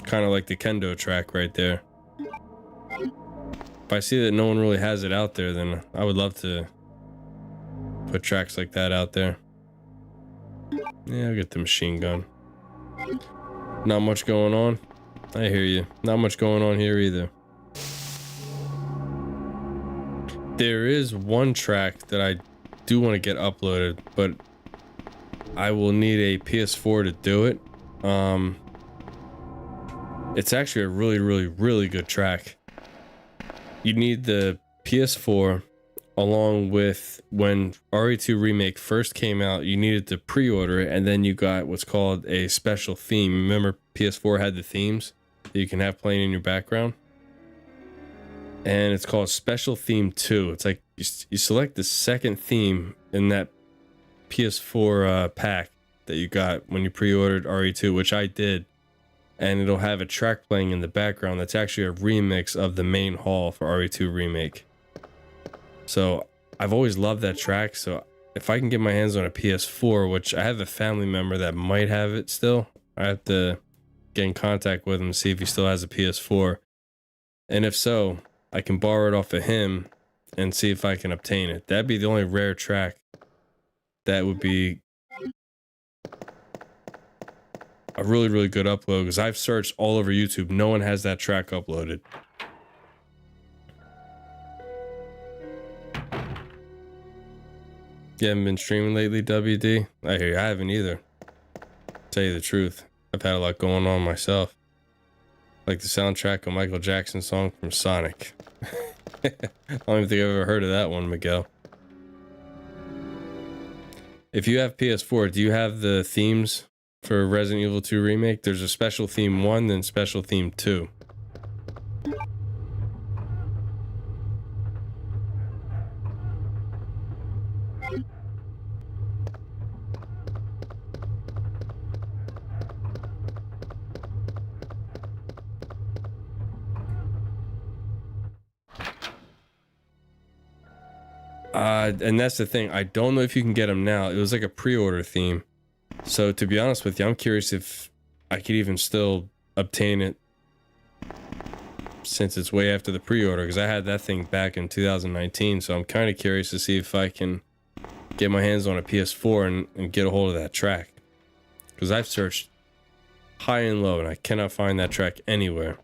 Kind of like the Kendo track right there. If I see that no one really has it out there, then I would love to put tracks like that out there. Yeah, I'll get the machine gun. Not much going on. I hear you. Not much going on here either. There is one track that I do want to get uploaded, but I will need a PS4 to do it. It's actually a really good track. You need the PS4 along with when RE2 Remake first came out, you needed to pre-order it, and then you got what's called a special theme. Remember PS4 had the themes that you can have playing in your background? And it's called Special Theme 2. It's like you select the second theme in that PS4 pack that you got when you pre-ordered RE2, which I did. And it'll have a track playing in the background that's actually a remix of the main hall for RE2 Remake. So I've always loved that track, so if I can get my hands on a PS4, which I have a family member that might have it still, I have to get in contact with him to see if he still has a PS4. And if so, I can borrow it off of him and see if I can obtain it. That'd be the only rare track that would be a really good upload, because I've searched all over YouTube. No one has that track uploaded. You haven't been streaming lately, WD? I hear you. I haven't either. Tell you the truth, I've had a lot going on myself. Like the soundtrack of Michael Jackson's song from Sonic. I don't even think I've ever heard of that one, Miguel. If you have PS4, do you have the themes for Resident Evil 2 Remake? There's a special theme 1, then special theme 2. And that's the thing. I don't know if you can get them now. It was like a pre-order theme. So to be honest with you, I'm curious if I could even still obtain it since it's way after the pre-order, because I had that thing back in 2019. So I'm kind of curious to see if I can get my hands on a PS4 and get a hold of that track, because I've searched high and low and I cannot find that track anywhere.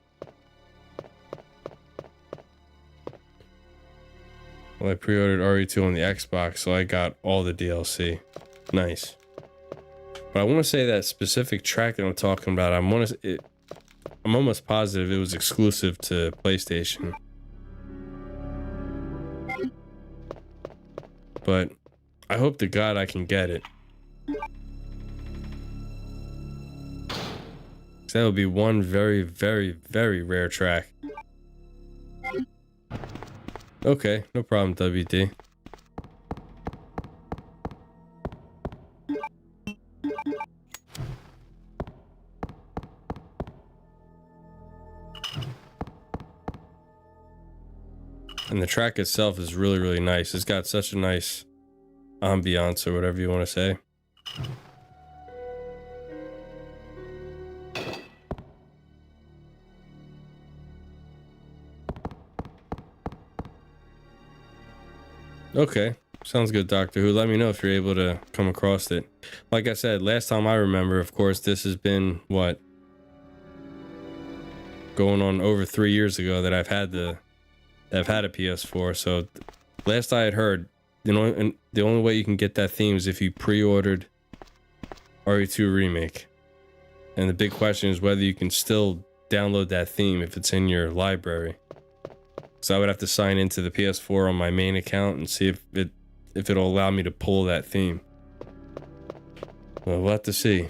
Well, I pre-ordered RE2 on the Xbox, so I got all the DLC. Nice. But I want to say that specific track that I'm talking about, I'm almost positive it was exclusive to PlayStation. But I hope to God I can get it. 'Cause that would be one very rare track. Okay, no problem, WD. And the track itself is really, really nice. It's got such a nice ambiance, or whatever you want to say. Okay, sounds good, Doctor Who. Let me know if you're able to come across it. Like I said, last time I remember, of course, this has been, what, going on over 3 years ago that I've had a PS4. So last I had heard, and the only way you can get that theme is if you pre-ordered RE2 Remake. And the big question is whether you can still download that theme if it's in your library. So I would have to sign into the PS4 on my main account and see if it'll allow me to pull that theme. Well, we'll have to see.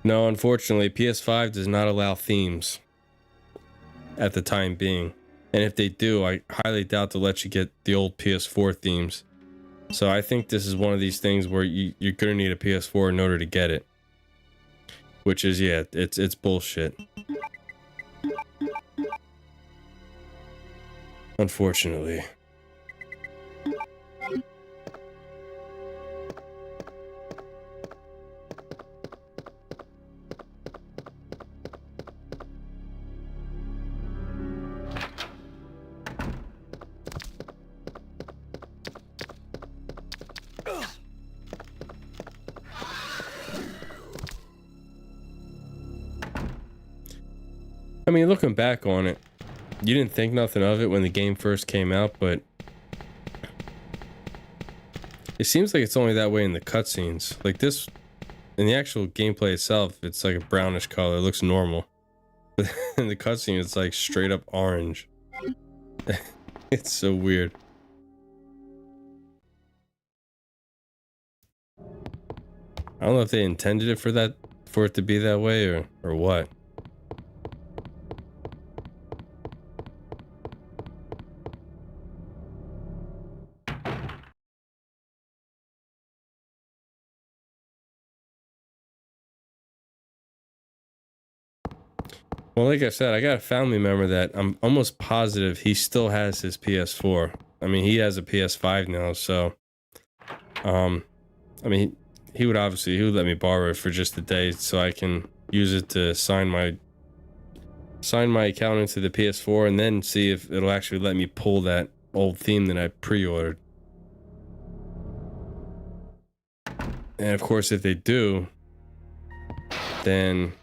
No, unfortunately, PS5 does not allow themes at the time being. And if they do, I highly doubt they'll let you get the old PS4 themes. So I think this is one of these things where you're gonna need a PS4 in order to get it. Which is, yeah, it's bullshit. Unfortunately. I mean, looking back on it, you didn't think nothing of it when the game first came out, but it seems like it's only that way in the cutscenes. Like this, in the actual gameplay itself, it's like a brownish color. It looks normal. But in the cutscene, it's like straight up orange. It's so weird. I don't know if they intended it for it to be that way or what. Well, like I said, I got a family member that I'm almost positive he still has his PS4. I mean, he has a PS5 now, so I mean, he would let me borrow it for just a day so I can use it to sign my account into the PS4 and then see if it'll actually let me pull that old theme that I pre-ordered. And of course, if they do, then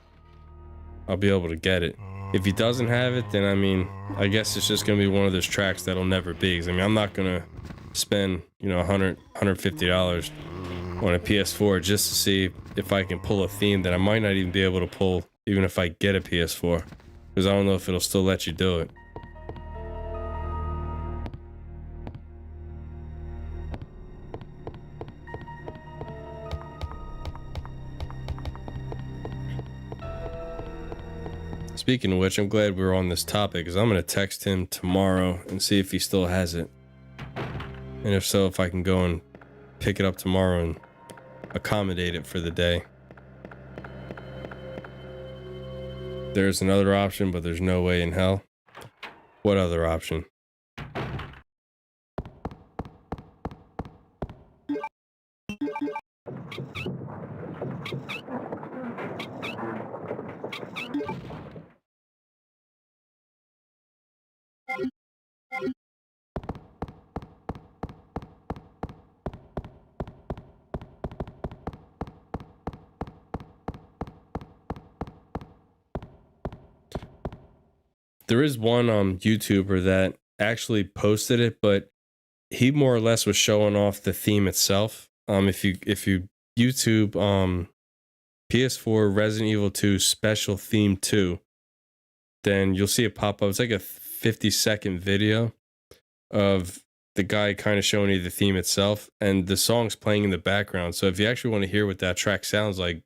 I'll be able to get it. If he doesn't have it, then I mean, I guess it's just gonna be one of those tracks that'll never be. 'Cause I mean, I'm not gonna spend, you know, $150 on a PS4 just to see if I can pull a theme that I might not even be able to pull, even if I get a PS4. Because I don't know if it'll still let you do it. Speaking of which, I'm glad we're on this topic because I'm going to text him tomorrow and see if he still has it. And if so, if I can go and pick it up tomorrow and accommodate it for the day. There's another option, but there's no way in hell. What other option? There is one YouTuber that actually posted it, but he more or less was showing off the theme itself. If you YouTube PS4 Resident Evil 2 Special Theme 2, then you'll see it pop up. It's like a 50-second video of the guy kind of showing you the theme itself, and the song's playing in the background. So if you actually want to hear what that track sounds like,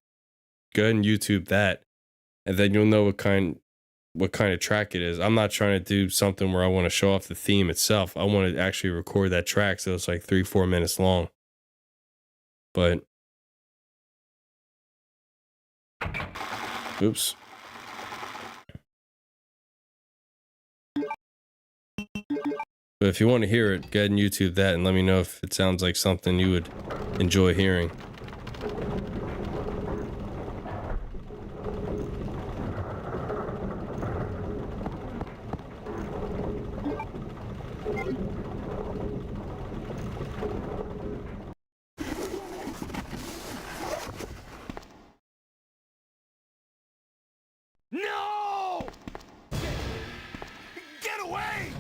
go ahead and YouTube that, and then you'll know what kind of track it is. I'm not trying to do something where I want to show off the theme itself. I want to actually record that track so it's like 3-4 minutes long. But oops. But if you want to hear it, go ahead and YouTube that and let me know if it sounds like something you would enjoy hearing. No! Get away!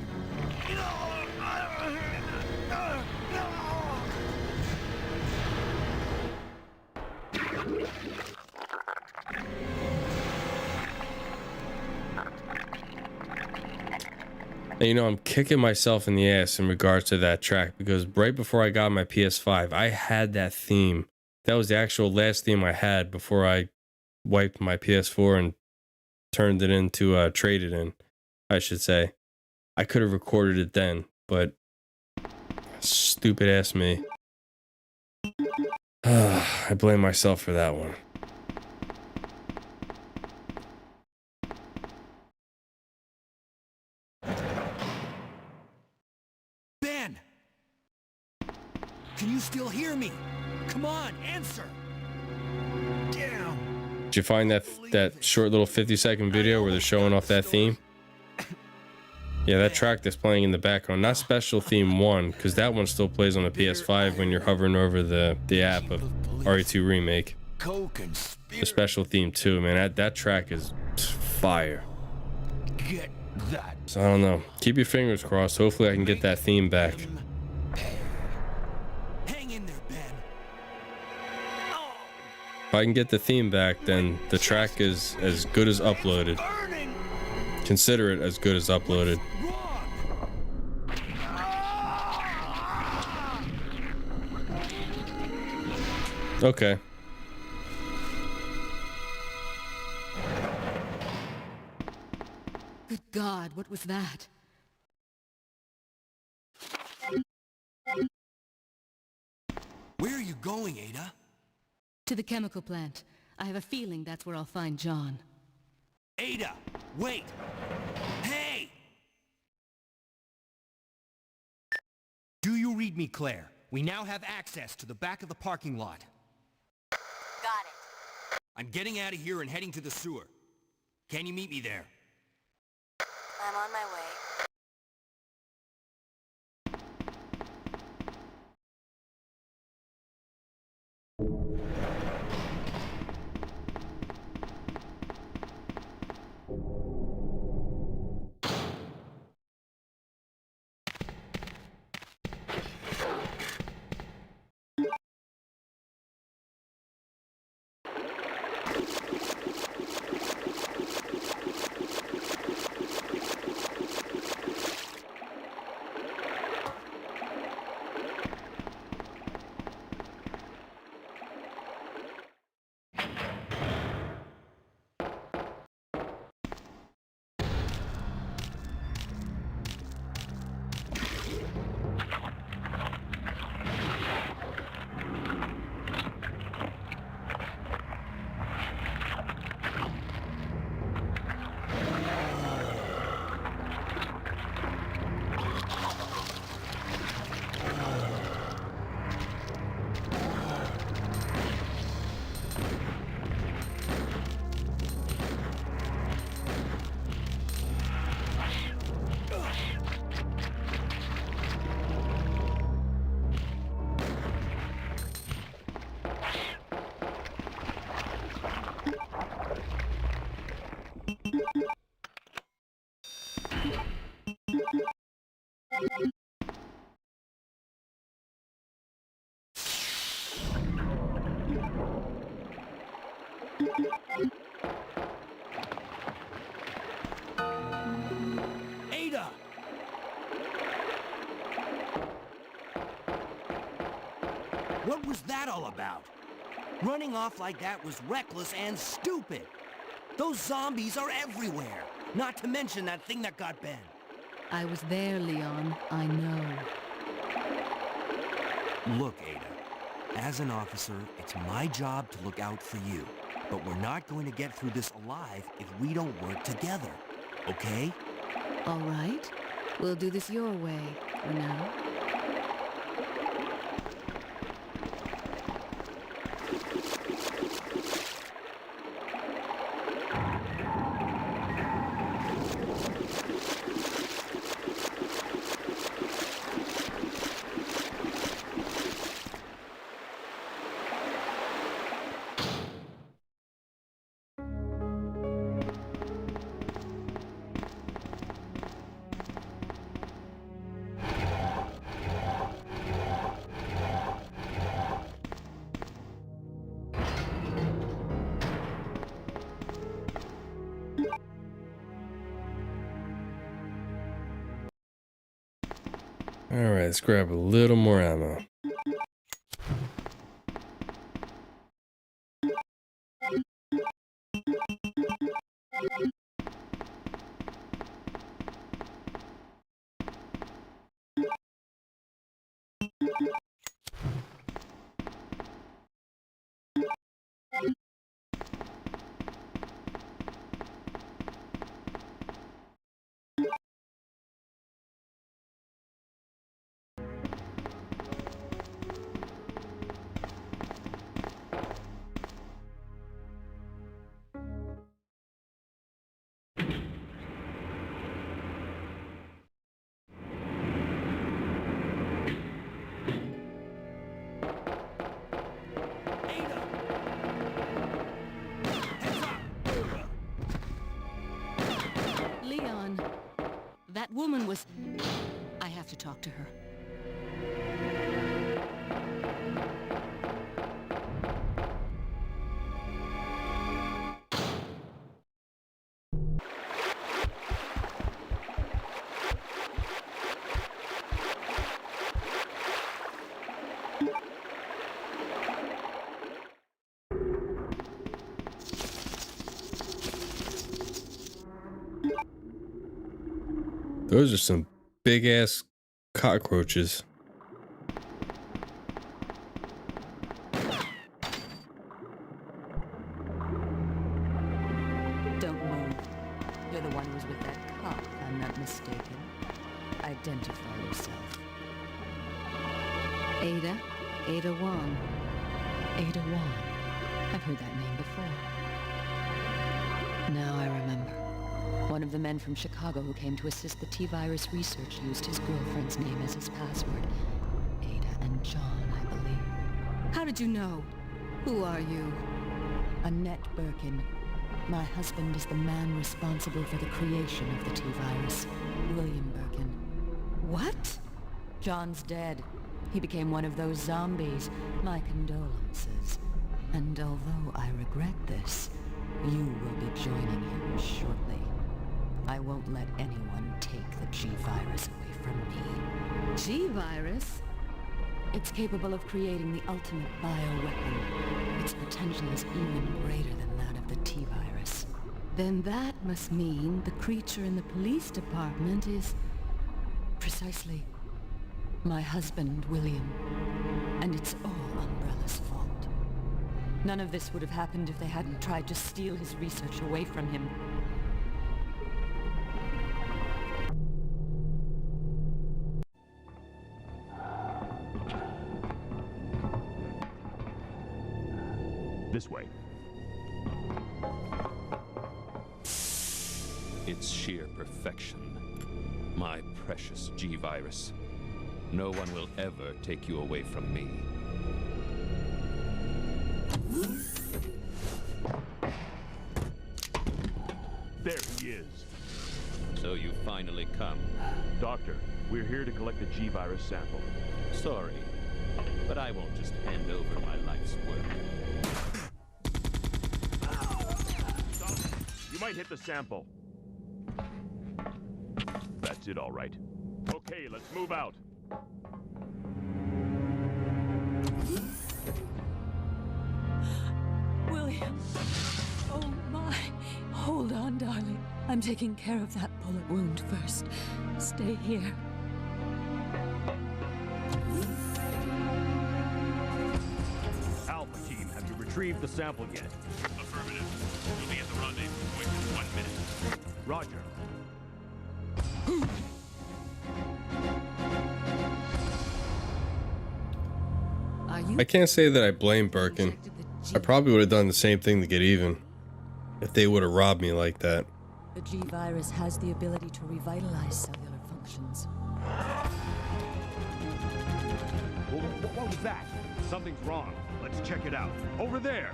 And you know, I'm kicking myself in the ass in regards to that track, because right before I got my PS5, I had that theme. That was the actual last theme I had before I wiped my PS4 and turned it into traded in, I should say. I could have recorded it then, but stupid ass me. I blame myself for that one. Ben! Can you still hear me? Come on, answer! Damn! Did you find that short little 50-second video where they're showing off that theme? Yeah, that track that's playing in the background, not Special Theme 1, because that one still plays on the PS5 when you're hovering over the app of RE2 Remake. The Special Theme 2, man, that track is fire. Get that. So I don't know. Keep your fingers crossed. Hopefully I can get that theme back. Hang in there, Ben. If I can get the theme back, then the track is as good as uploaded. Consider it as good as uploaded. Okay. Good God, what was that? Where are you going, Ada? To the chemical plant. I have a feeling that's where I'll find John. Ada, wait! Hey! Do you read me, Claire? We now have access to the back of the parking lot. Got it. I'm getting out of here and heading to the sewer. Can you meet me there? I'm on my way. Ada! What was that all about? Running off like that was reckless and stupid. Those zombies are everywhere. Not to mention that thing that got Ben. I was there, Leon. I know. Look, Ada. As an officer, it's my job to look out for you. But we're not going to get through this alive if we don't work together. Okay? All right. We'll do this your way for now. Alright, let's grab a little more ammo. Leon, that woman was... I have to talk to her. Those are some big ass cockroaches. Don't move. You're the one who's with that cop, if I'm not mistaken. Identify yourself. Ada? Ada Wong. Ada Wong. I've heard that name before. Now I remember. One of the men from Chicago who came to assist the T-virus research used his girlfriend's name as his password. Ada and John, I believe. How did you know? Who are you? Annette Birkin. My husband is the man responsible for the creation of the T-virus. William Birkin. What? John's dead. He became one of those zombies. My condolences. And although I regret this, you will be joining him shortly. I won't let anyone take the G-virus away from me. G-virus? It's capable of creating the ultimate bioweapon. Its potential is even greater than that of the T-virus. Then that must mean the creature in the police department is... precisely my husband, William. And it's all Umbrella's fault. None of this would have happened if they hadn't tried to steal his research away from him. This way. It's sheer perfection. My precious G-virus. No one will ever take you away from me. There he is. So you finally come. Doctor, we're here to collect the G-virus sample. Sorry, but I won't just hand over my life's work. You might hit the sample. That's it, all right. Okay, let's move out. William. Oh my. Hold on, darling. I'm taking care of that bullet wound first. Stay here. Alpha team, have you retrieved the sample yet? Affirmative. You'll be at the rendezvous point in 1 minute. Roger. I can't say that I blame Birkin. I probably would have done the same thing to get even. If they would have robbed me like that. The G-virus has the ability to revitalize cellular functions. What was that? Something's wrong. Let's check it out. Over there.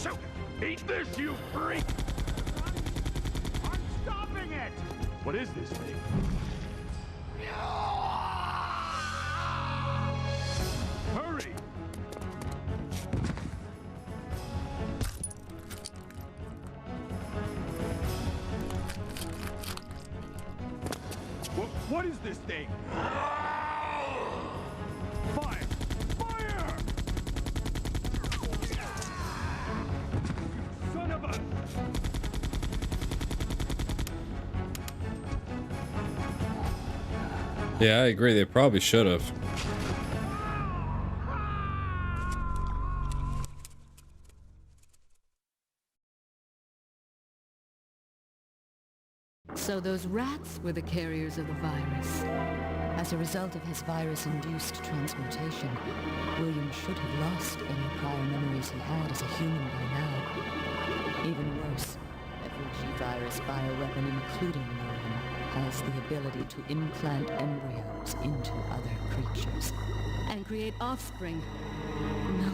Shoot! Eat this, you freak! I'm stopping it! What is this thing? Hurry! What is this thing? Fire! Fire! Son of a... Yeah, I agree. They probably should have. So those rats were the carriers of the virus. As a result of his virus-induced transmutation, William should have lost any prior memories he had as a human by now. Even worse, every G-virus bioweapon, including William, has the ability to implant embryos into other creatures. And create offspring. No.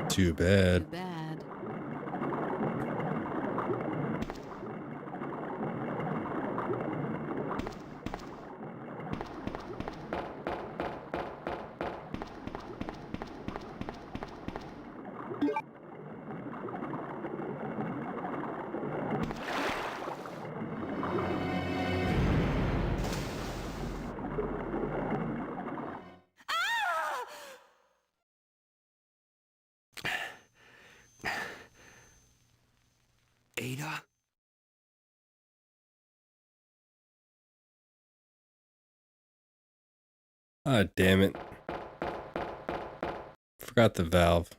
Too bad. Too bad. Ada? Ah, damn it. Forgot the valve.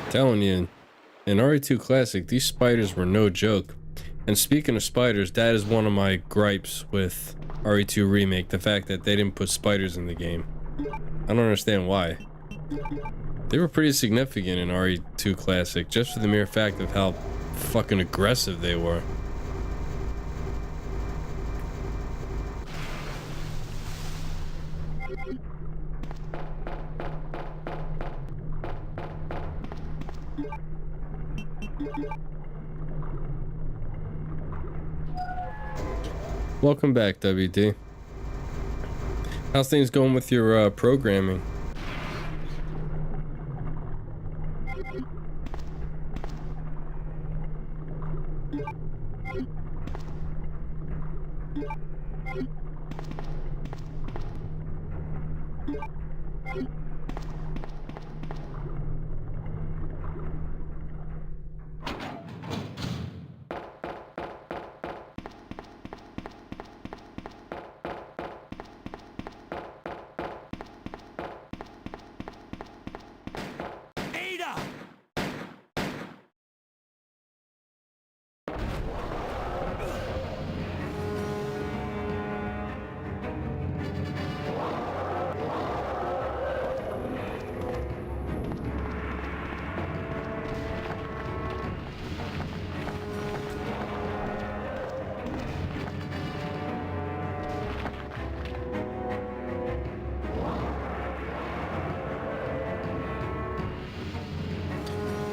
Telling you, in RE2 Classic, these spiders were no joke. And speaking of spiders, that is one of my gripes with RE2 Remake, the fact that they didn't put spiders in the game. I don't understand why. They were pretty significant in RE2 Classic, just for the mere fact of how fucking aggressive they were. Welcome back, WD. How's things going with your programming?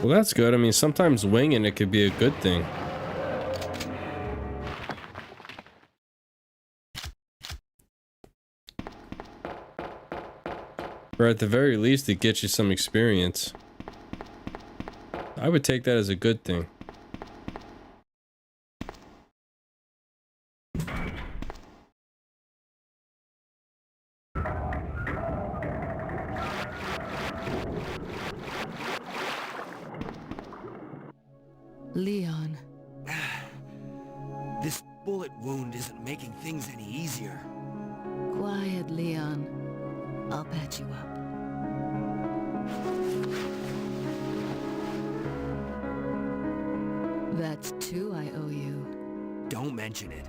Well, that's good. I mean, sometimes winging it could be a good thing. Or at the very least, it gets you some experience. I would take that as a good thing. Leon. This bullet wound isn't making things any easier. Quiet, Leon. I'll patch you up. That's 2 I owe you. Don't mention it.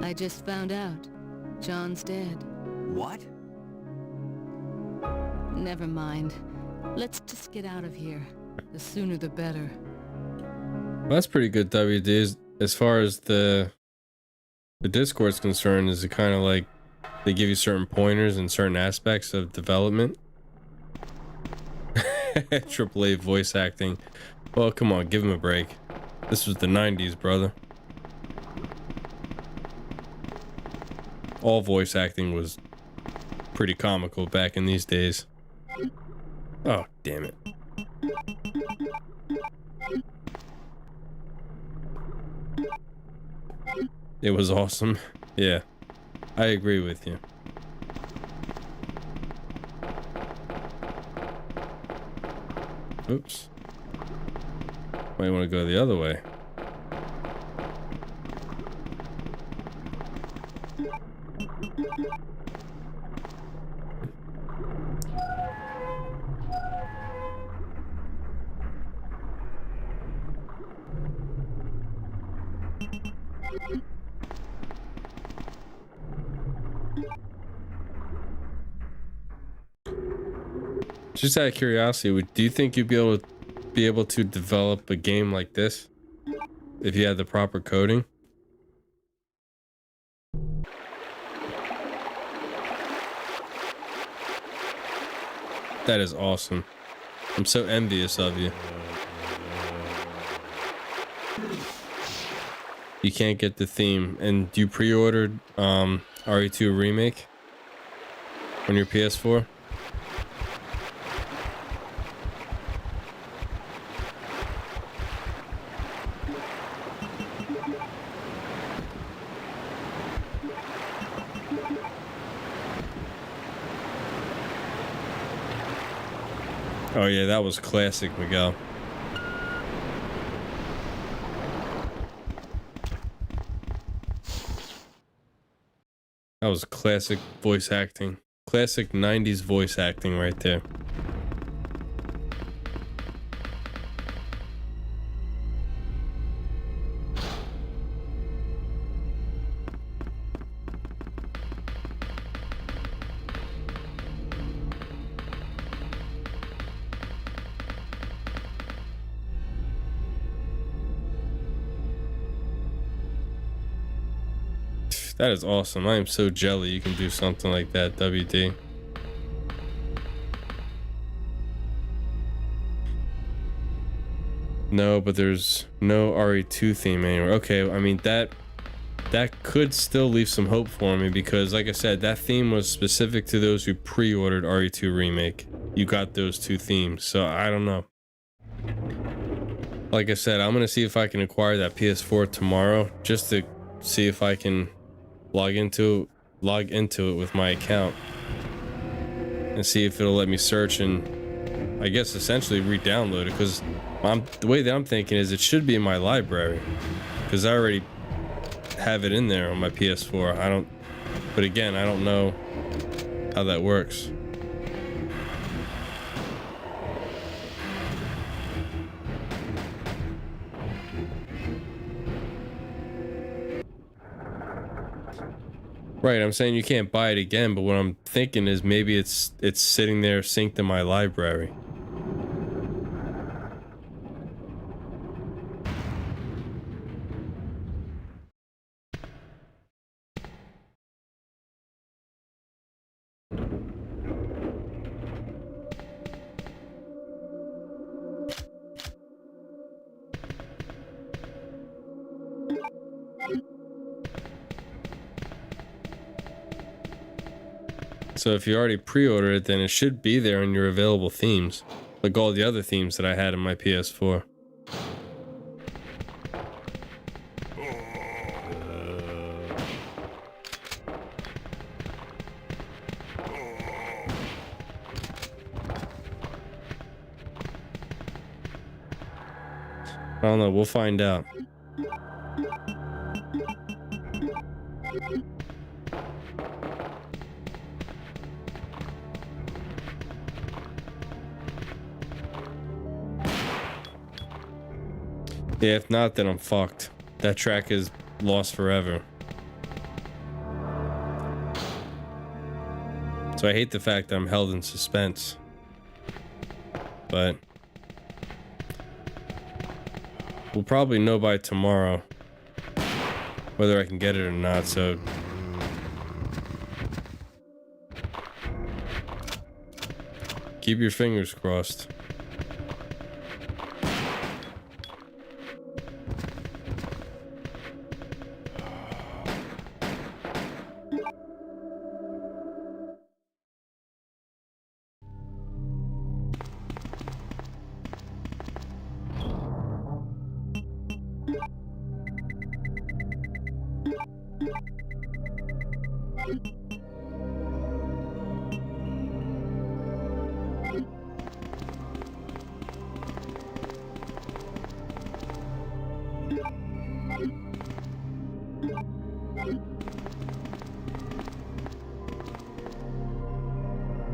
I just found out. John's dead. What? Never mind. Let's just get out of here. The sooner the better. Well, that's pretty good, WD. As far as the Discord's concerned, is it kind of like they give you certain pointers and certain aspects of development? AAA voice acting. Well, come on, give him a break. This was the 90s, brother. All voice acting was pretty comical back in these days. Oh, damn it. It was awesome. Yeah, I agree with you. Oops. Might want to go the other way. Just out of curiosity, do you think you'd be able to develop a game like this if you had the proper coding? That is awesome. I'm so envious of you. You can't get the theme. And you pre-ordered RE2 Remake on your PS4? Oh yeah, that was classic, Miguel. That was classic voice acting. Classic 90s voice acting right there. That is awesome. I am so jelly you can do something like that, WD. No, but there's no RE2 theme anywhere. Okay, I mean that could still leave some hope for me because, like I said, that theme was specific to those who pre-ordered RE2 Remake. You got those two themes, so I don't know. Like I said, I'm gonna see if I can acquire that PS4 tomorrow, just to see if I can log into it with my account and see if it'll let me search and I guess essentially re-download it. Because the way that I'm thinking is it should be in my library because I already have it in there on my PS4. But again, I don't know how that works. Right, I'm saying you can't buy it again, but what I'm thinking is maybe it's sitting there synced in my library. So if you already pre-ordered it, then it should be there in your available themes, like all the other themes that I had in my PS4. I don't know, we'll find out. Yeah, if not, then I'm fucked. That track is lost forever. So I hate the fact that I'm held in suspense. But we'll probably know by tomorrow whether I can get it or not, so keep your fingers crossed.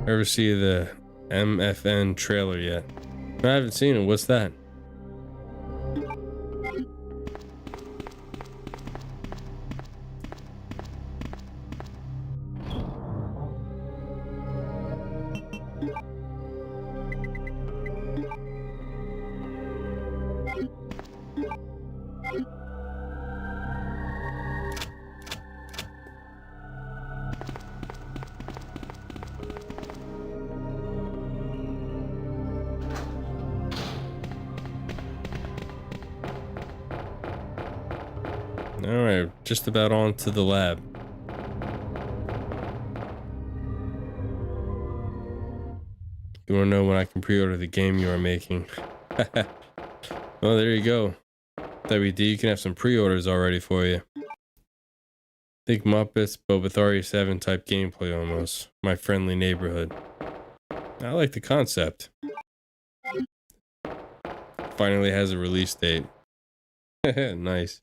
Ever see the MFN trailer yet? I haven't seen it. What's that? Alright, just about on to the lab. You wanna know when I can pre-order the game you are making? Well, there you go. WD, you can have some pre-orders already for you. Think Muppets, but with RE7 type gameplay almost. My friendly neighborhood. I like the concept. Finally has a release date. Nice.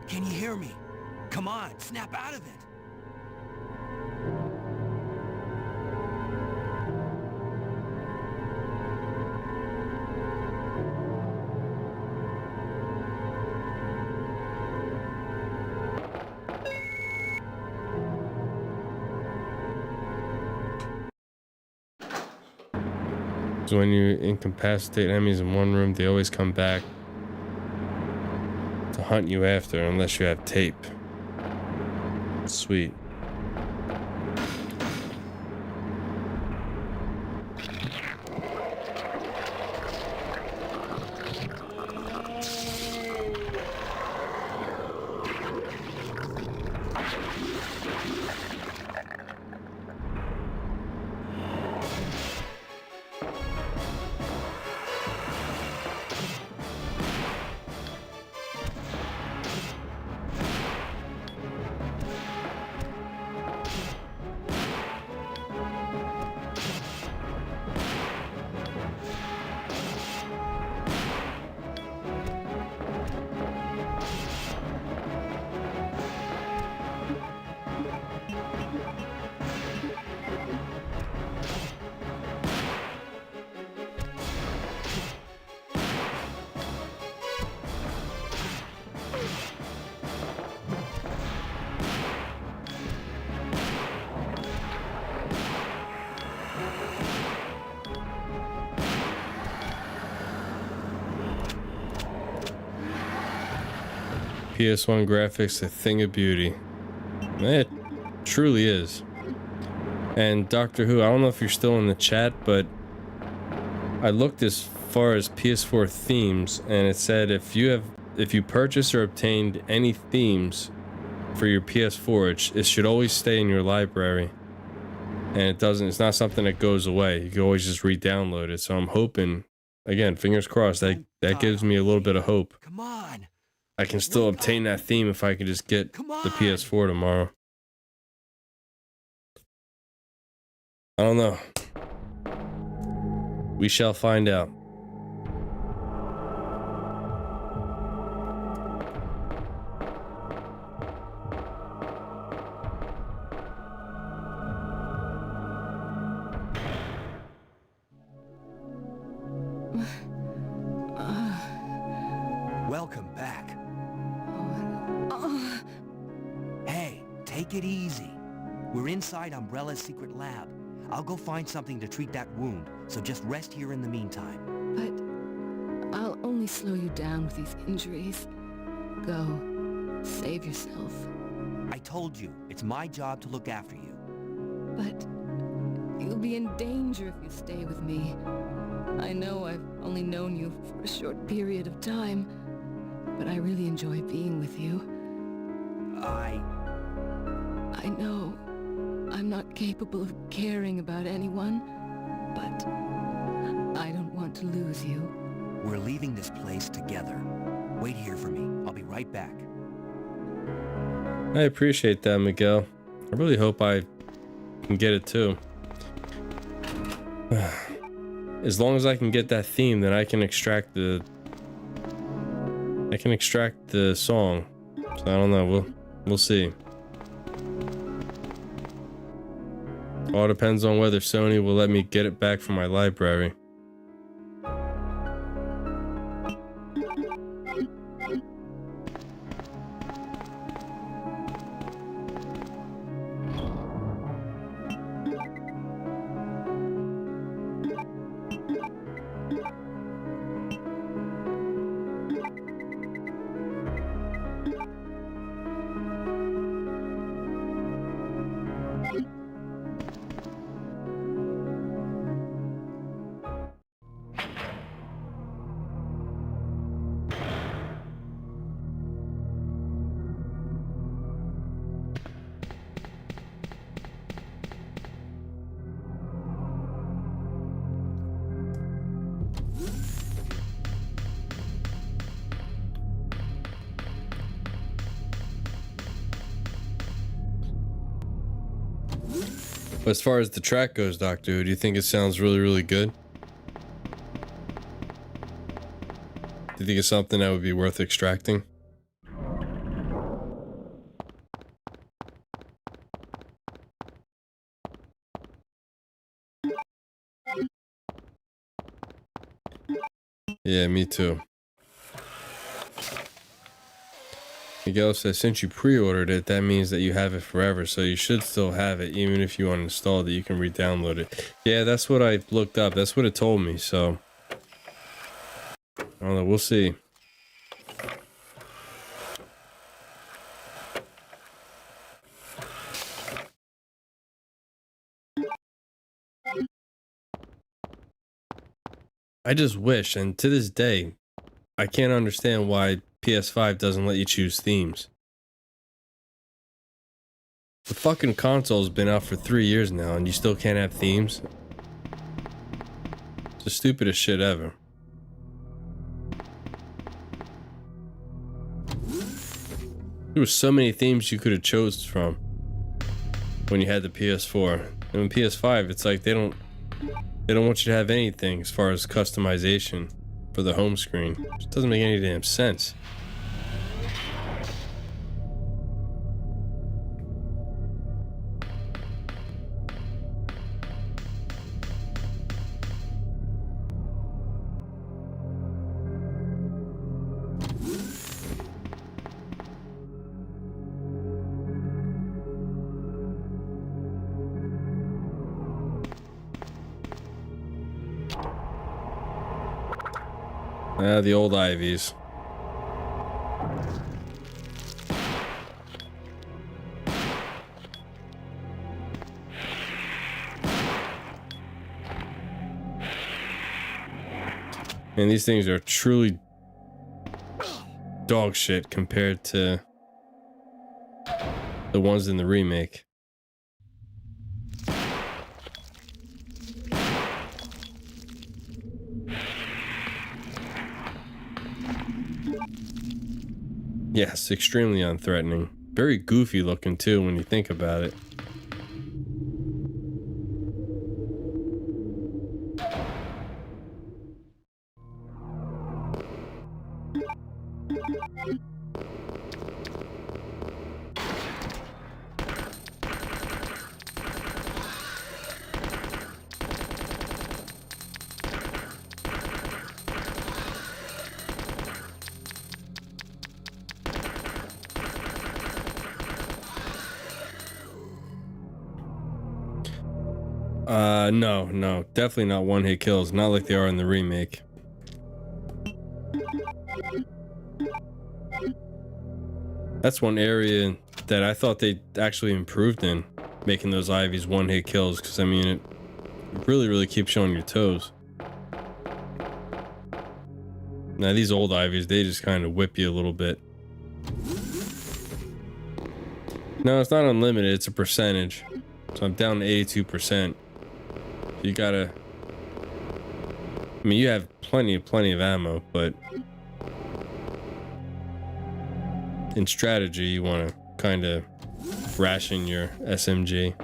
Can you hear me? Come on, snap out of it. So when you incapacitate enemies in one room, they always come back to hunt you after, unless you have tape. Sweet. PS1 graphics, a thing of beauty. It truly is. And Doctor Who, I don't know if you're still in the chat, but I looked as far as PS4 themes, and it said if you purchase or obtained any themes for your PS4, it should always stay in your library. And it's not something that goes away. You can always just re-download it. So I'm hoping, again, fingers crossed, that gives me a little bit of hope. Come on. I can still obtain that theme if I can just get the PS4 tomorrow. I don't know. We shall find out. Welcome back. Hey, take it easy. We're inside Umbrella's secret lab. I'll go find something to treat that wound, so just rest here in the meantime. But I'll only slow you down with these injuries. Go. Save yourself. I told you, it's my job to look after you. But you'll be in danger if you stay with me. I know I've only known you for a short period of time, but I really enjoy being with you. I know I'm not capable of caring about anyone, but I don't want to lose you. We're leaving this place together. Wait here for me. I'll be right back. I appreciate that, Miguel. I really hope I can get it too. As long as I can get that theme, then I can extract the song. So I don't know. We'll see. All depends on whether Sony will let me get it back from my library. But as far as the track goes, Doctor Who, do you think it sounds really, really good? Do you think it's something that would be worth extracting? Yeah, me too. Miguel says, since you pre-ordered it, that means that you have it forever, so you should still have it, even if you uninstalled it, you can re-download it. Yeah, that's what I looked up. That's what it told me, so... I don't know, we'll see. I just wish, and to this day, I can't understand why PS5 doesn't let you choose themes. The fucking console's been out for 3 years now, and you still can't have themes? It's the stupidest shit ever. There were so many themes you could have chose from when you had the PS4. And with PS5, it's like they don't want you to have anything as far as customization for the home screen. It just doesn't make any damn sense. The old Ivies. And these things are truly dog shit compared to the ones in the remake. Yes, extremely unthreatening. Very goofy looking too when you think about it. No, definitely not one-hit kills, not like they are in the remake. That's one area that I thought they actually improved in, making those Ivies one-hit kills, because I mean, it really keeps you on your toes. Now these old Ivies, they just kind of whip you a little bit. No, it's not unlimited, it's a percentage. So I'm down to 82%. You gotta... I mean, you have plenty of ammo, but... in strategy, you want to kind of ration your SMG.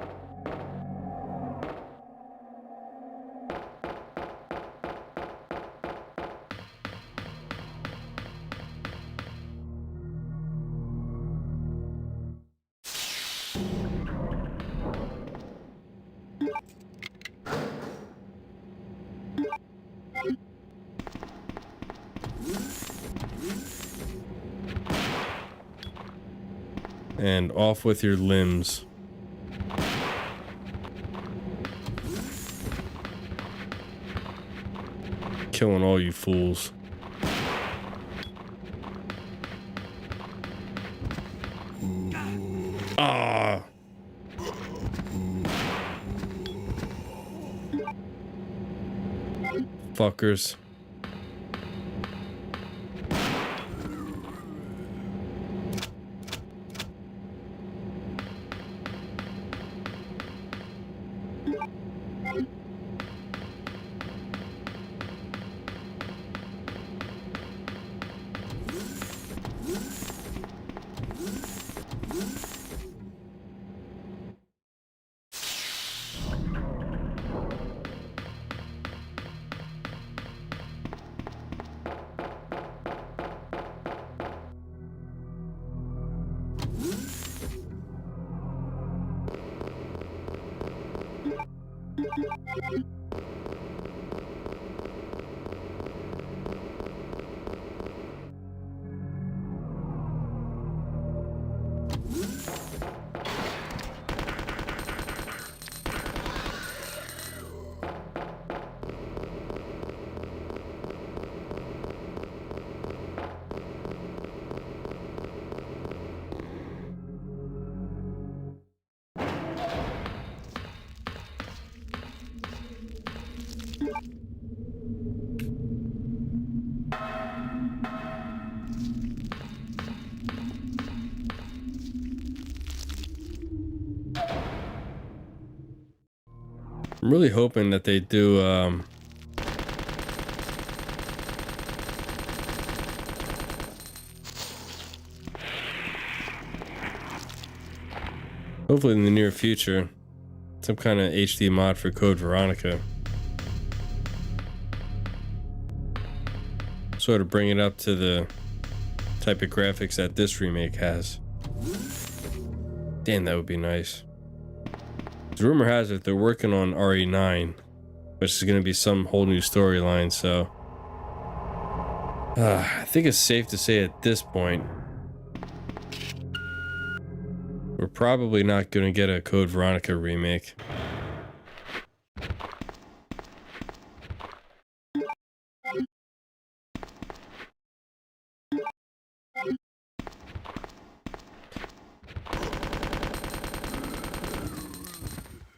And off with your limbs. Killing all you fools. Ah! Fuckers. I'm really hoping that they do hopefully in the near future, some kind of HD mod for Code Veronica. Sort of bring it up to the type of graphics that this remake has. Damn, that would be nice. The rumor has it they're working on RE9, which is going to be some whole new storyline, so I think it's safe to say at this point we're probably not going to get a Code Veronica remake.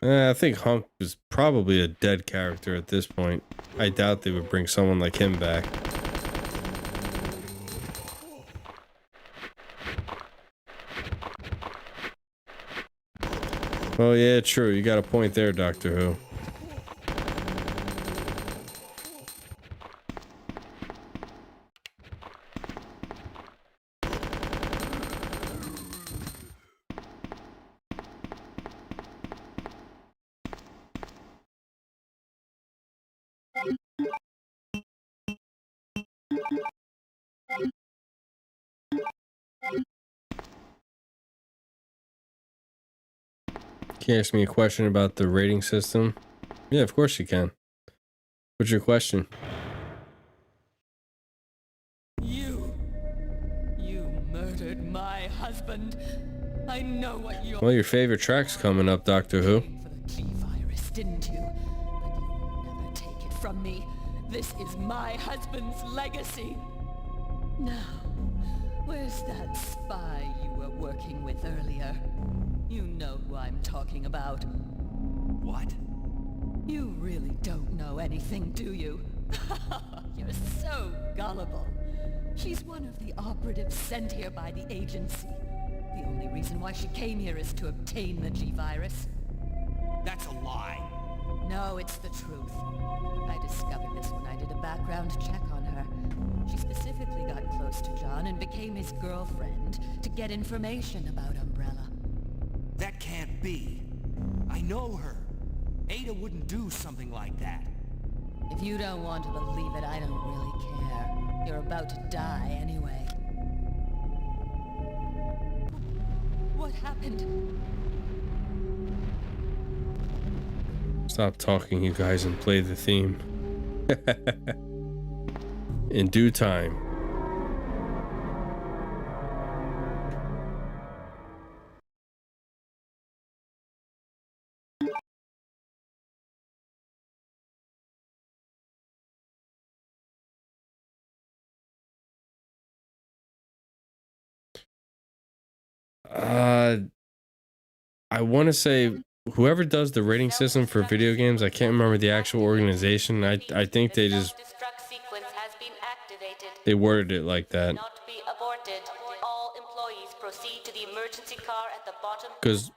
I think Hunk is probably a dead character at this point. I doubt they would bring someone like him back. Oh yeah, true. You got a point there, Doctor Who. Can you ask me a question about the rating system? Yeah, of course you can. What's your question? You murdered my husband. I know what you're... Well, your favorite track's coming up, Doctor Who. For the G-Virus, didn't you? But you'll never take it from me. This is my husband's legacy. Now, where's that spy you were working with earlier? You know who I'm talking about. What? You really don't know anything, do you? You're so gullible. She's one of the operatives sent here by the agency. The only reason why she came here is to obtain the G-Virus. That's a lie. No, it's the truth. I discovered this when I did a background check on her. She specifically got close to John and became his girlfriend to get information about Umbrella. That can't be. I know her. Ada wouldn't do something like that. If you don't want to believe it, I don't really care. You're about to die anyway. What happened? Stop talking, you guys, and play the theme. In due time. I want to say whoever does the rating system for video games, I can't remember the actual organization. I think they just they worded it like that. Because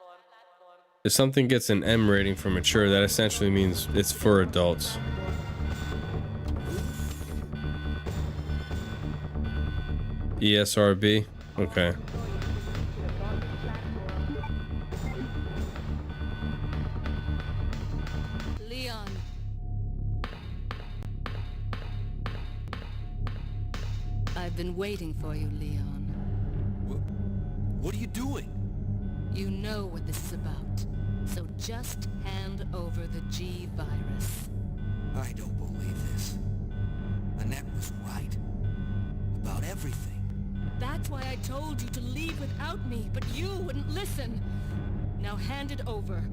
if something gets an M rating for mature, that essentially means it's for adults. ESRB? Okay. Leon. I've been waiting for you, Leon. What are you doing? You know what this is about, so just hand over the G-Virus. I don't believe this. Annette was right. About everything. That's why I told you to leave without me, but you wouldn't listen. Now hand it over.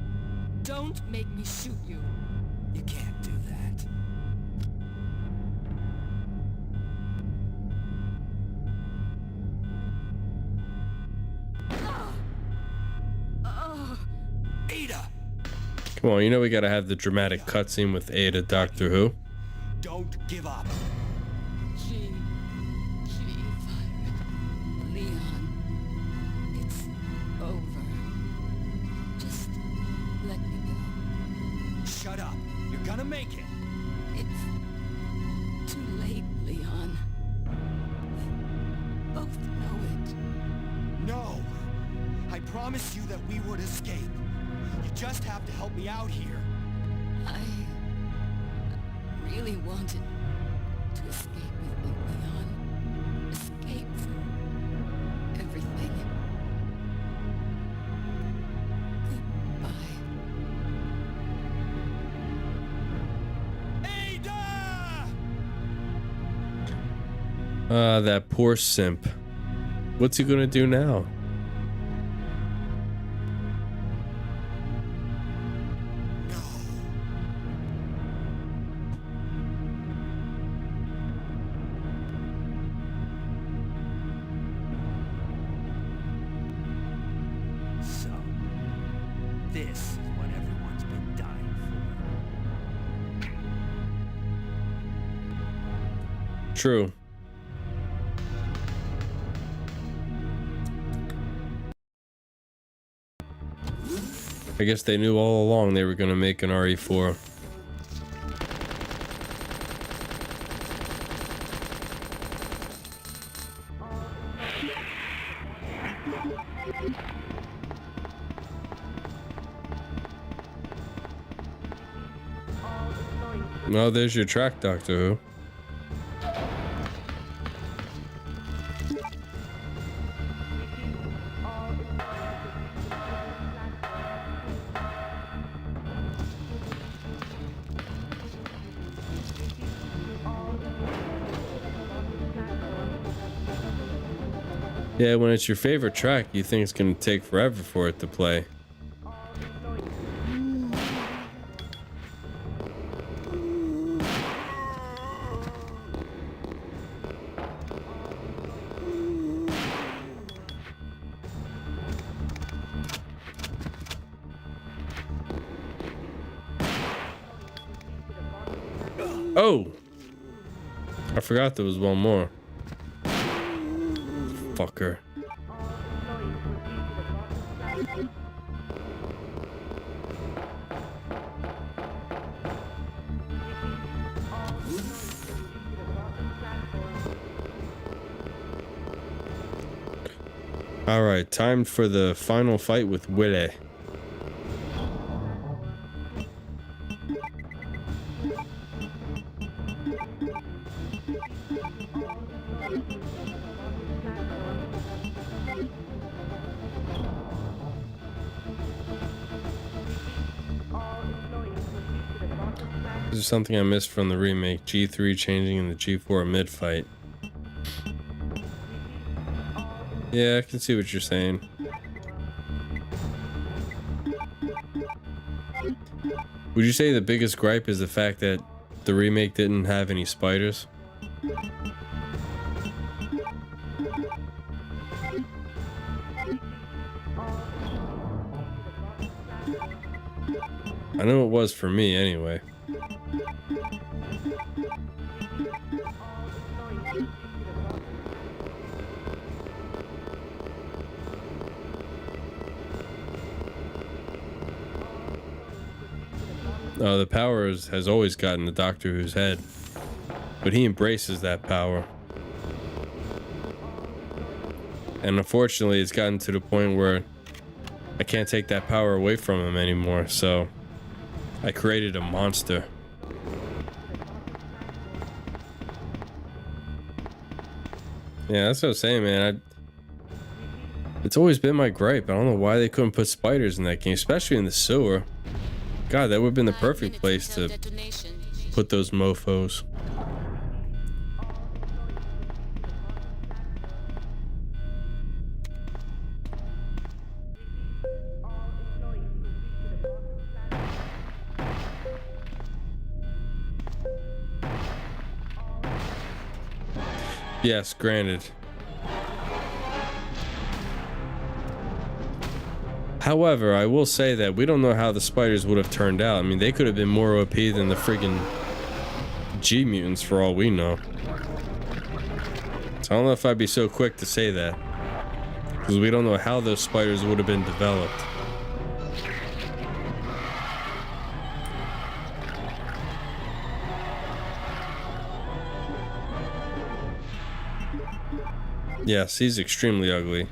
Don't make me shoot you. You can't do that. Ada! Come on, you know we gotta have the dramatic cutscene with Ada, Doctor Who. Don't give up. Leon, it's over. Just let me go. Shut up. gonna make it. It's too late, Leon. We both know it. No. I promised you that we would escape. You just have to help me out here. I really wanted to escape with you, Leon. Escape from everything. Ada! That poor simp. What's he gonna do now? So, this is what everyone's been dying for. True. I guess they knew all along they were gonna make an RE4. Well, there's your track, Doctor Who. Yeah, when it's your favorite track, you think it's gonna take forever for it to play. Oh! I forgot there was one more. Fucker. Alright, time for the final fight with Willie. This is something I missed from the remake. G3 changing in the G4 mid-fight. Yeah, I can see what you're saying. Would you say the biggest gripe is the fact that the remake didn't have any spiders? I know it was for me anyway. The power has always gotten the Doctor Who's head, but he embraces that power. And unfortunately, it's gotten to the point where I can't take that power away from him anymore, so I created a monster. Yeah, that's what I'm saying, man. It's always been my gripe. I don't know why they couldn't put spiders in that game, especially in the sewer. God, that would have been the perfect place to put those mofos. Yes, granted. However, I will say that we don't know how the spiders would have turned out. I mean, they could have been more OP than the friggin' G mutants for all we know. So I don't know if I'd be so quick to say that, because we don't know how those spiders would have been developed. Yes, he's extremely ugly.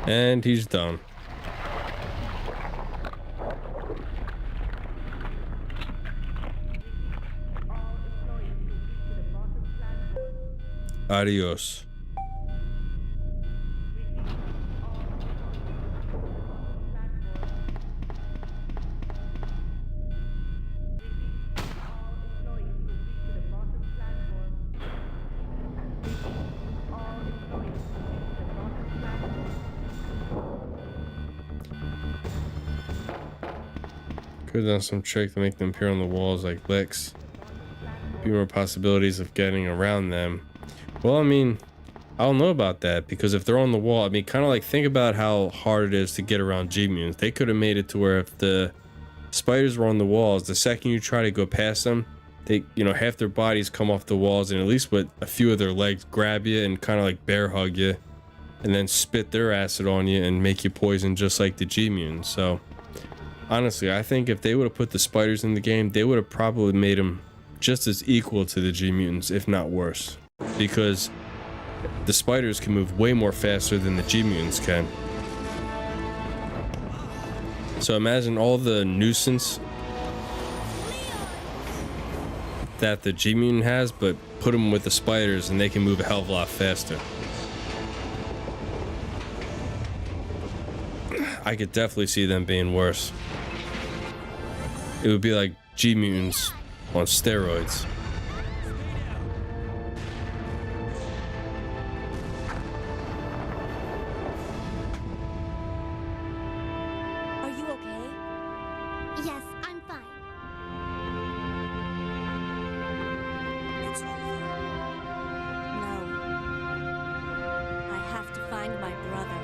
And he's done. Adios. Could have done some trick to make them appear on the walls like licks. Be more possibilities of getting around them. Well, I mean, I don't know about that, because if they're on the wall, I mean, kind of like, think about how hard it is to get around G-mutants. They could have made it to where if the spiders were on the walls, the second you try to go past them, they, you know, half their bodies come off the walls, and at least with a few of their legs grab you and kind of like bear hug you, and then spit their acid on you and make you poison just like the G-mutants. So honestly, I think if they would have put the spiders in the game, they would have probably made them just as equal to the G-mutants, if not worse, because the spiders can move way more faster than the G-mutants can. So imagine all the nuisance that the G-mutant has, but put them with the spiders and they can move a hell of a lot faster. I could definitely see them being worse. It would be like G-mutants on steroids. Are you okay? Yes, I'm fine. It's over. No. I have to find my brother.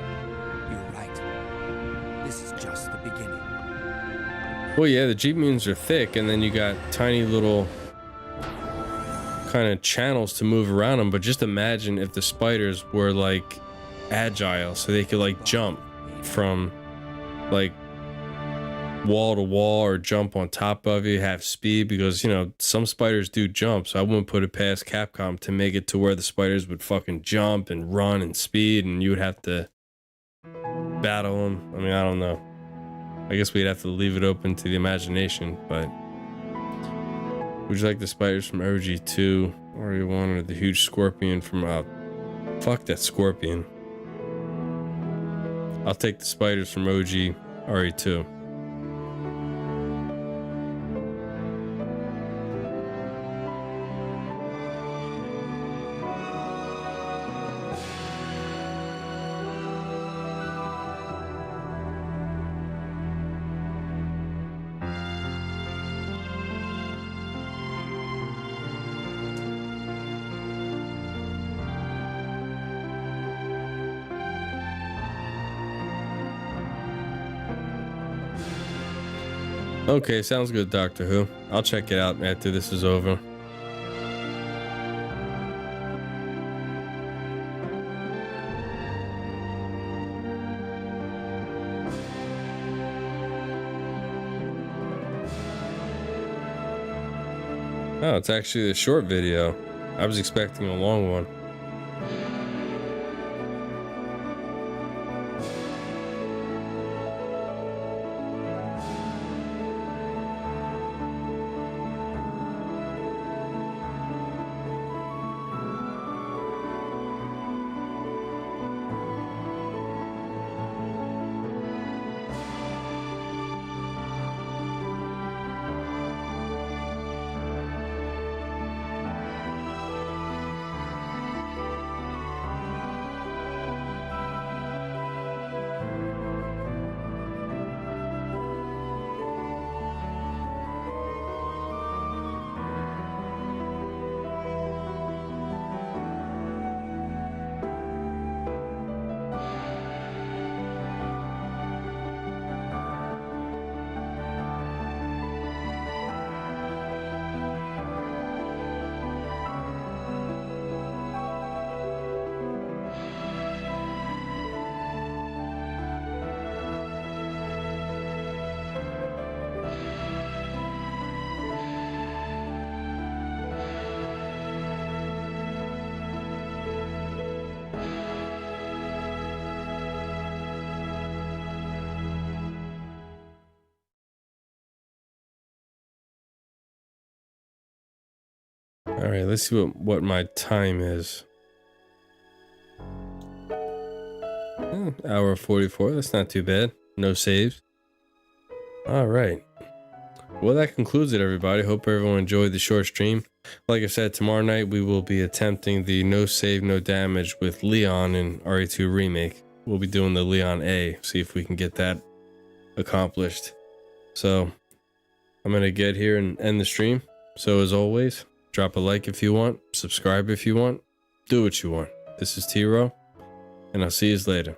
You're right. This is just the beginning. Well, yeah, the G-mutants are thick, and then you got tiny little kind of channels to move around them. But just imagine if the spiders were like agile, so they could like jump from like wall to wall or jump on top of you, have speed, because you know some spiders do jump. So I wouldn't put it past Capcom to make it to where the spiders would fucking jump and run and speed, and you would have to battle them. I mean, I don't know. I guess we'd have to leave it open to the imagination, but would you like the spiders from OG2 or you wanted the huge scorpion from fuck that scorpion. I'll take the spiders from OG RE2. Okay, sounds good, Doctor Who. I'll check it out after this is over. Oh, it's actually a short video. I was expecting a long one. All right, let's see what my time is. Hour 44. That's not too bad. No saves. All right. Well, that concludes it, everybody. Hope everyone enjoyed the short stream. Like I said, tomorrow night we will be attempting the no save, no damage with Leon in RE2 Remake. We'll be doing the Leon A, see if we can get that accomplished. So I'm going to get here and end the stream. So as always, drop a like if you want, subscribe if you want, do what you want. This is T-Row, and I'll see you later.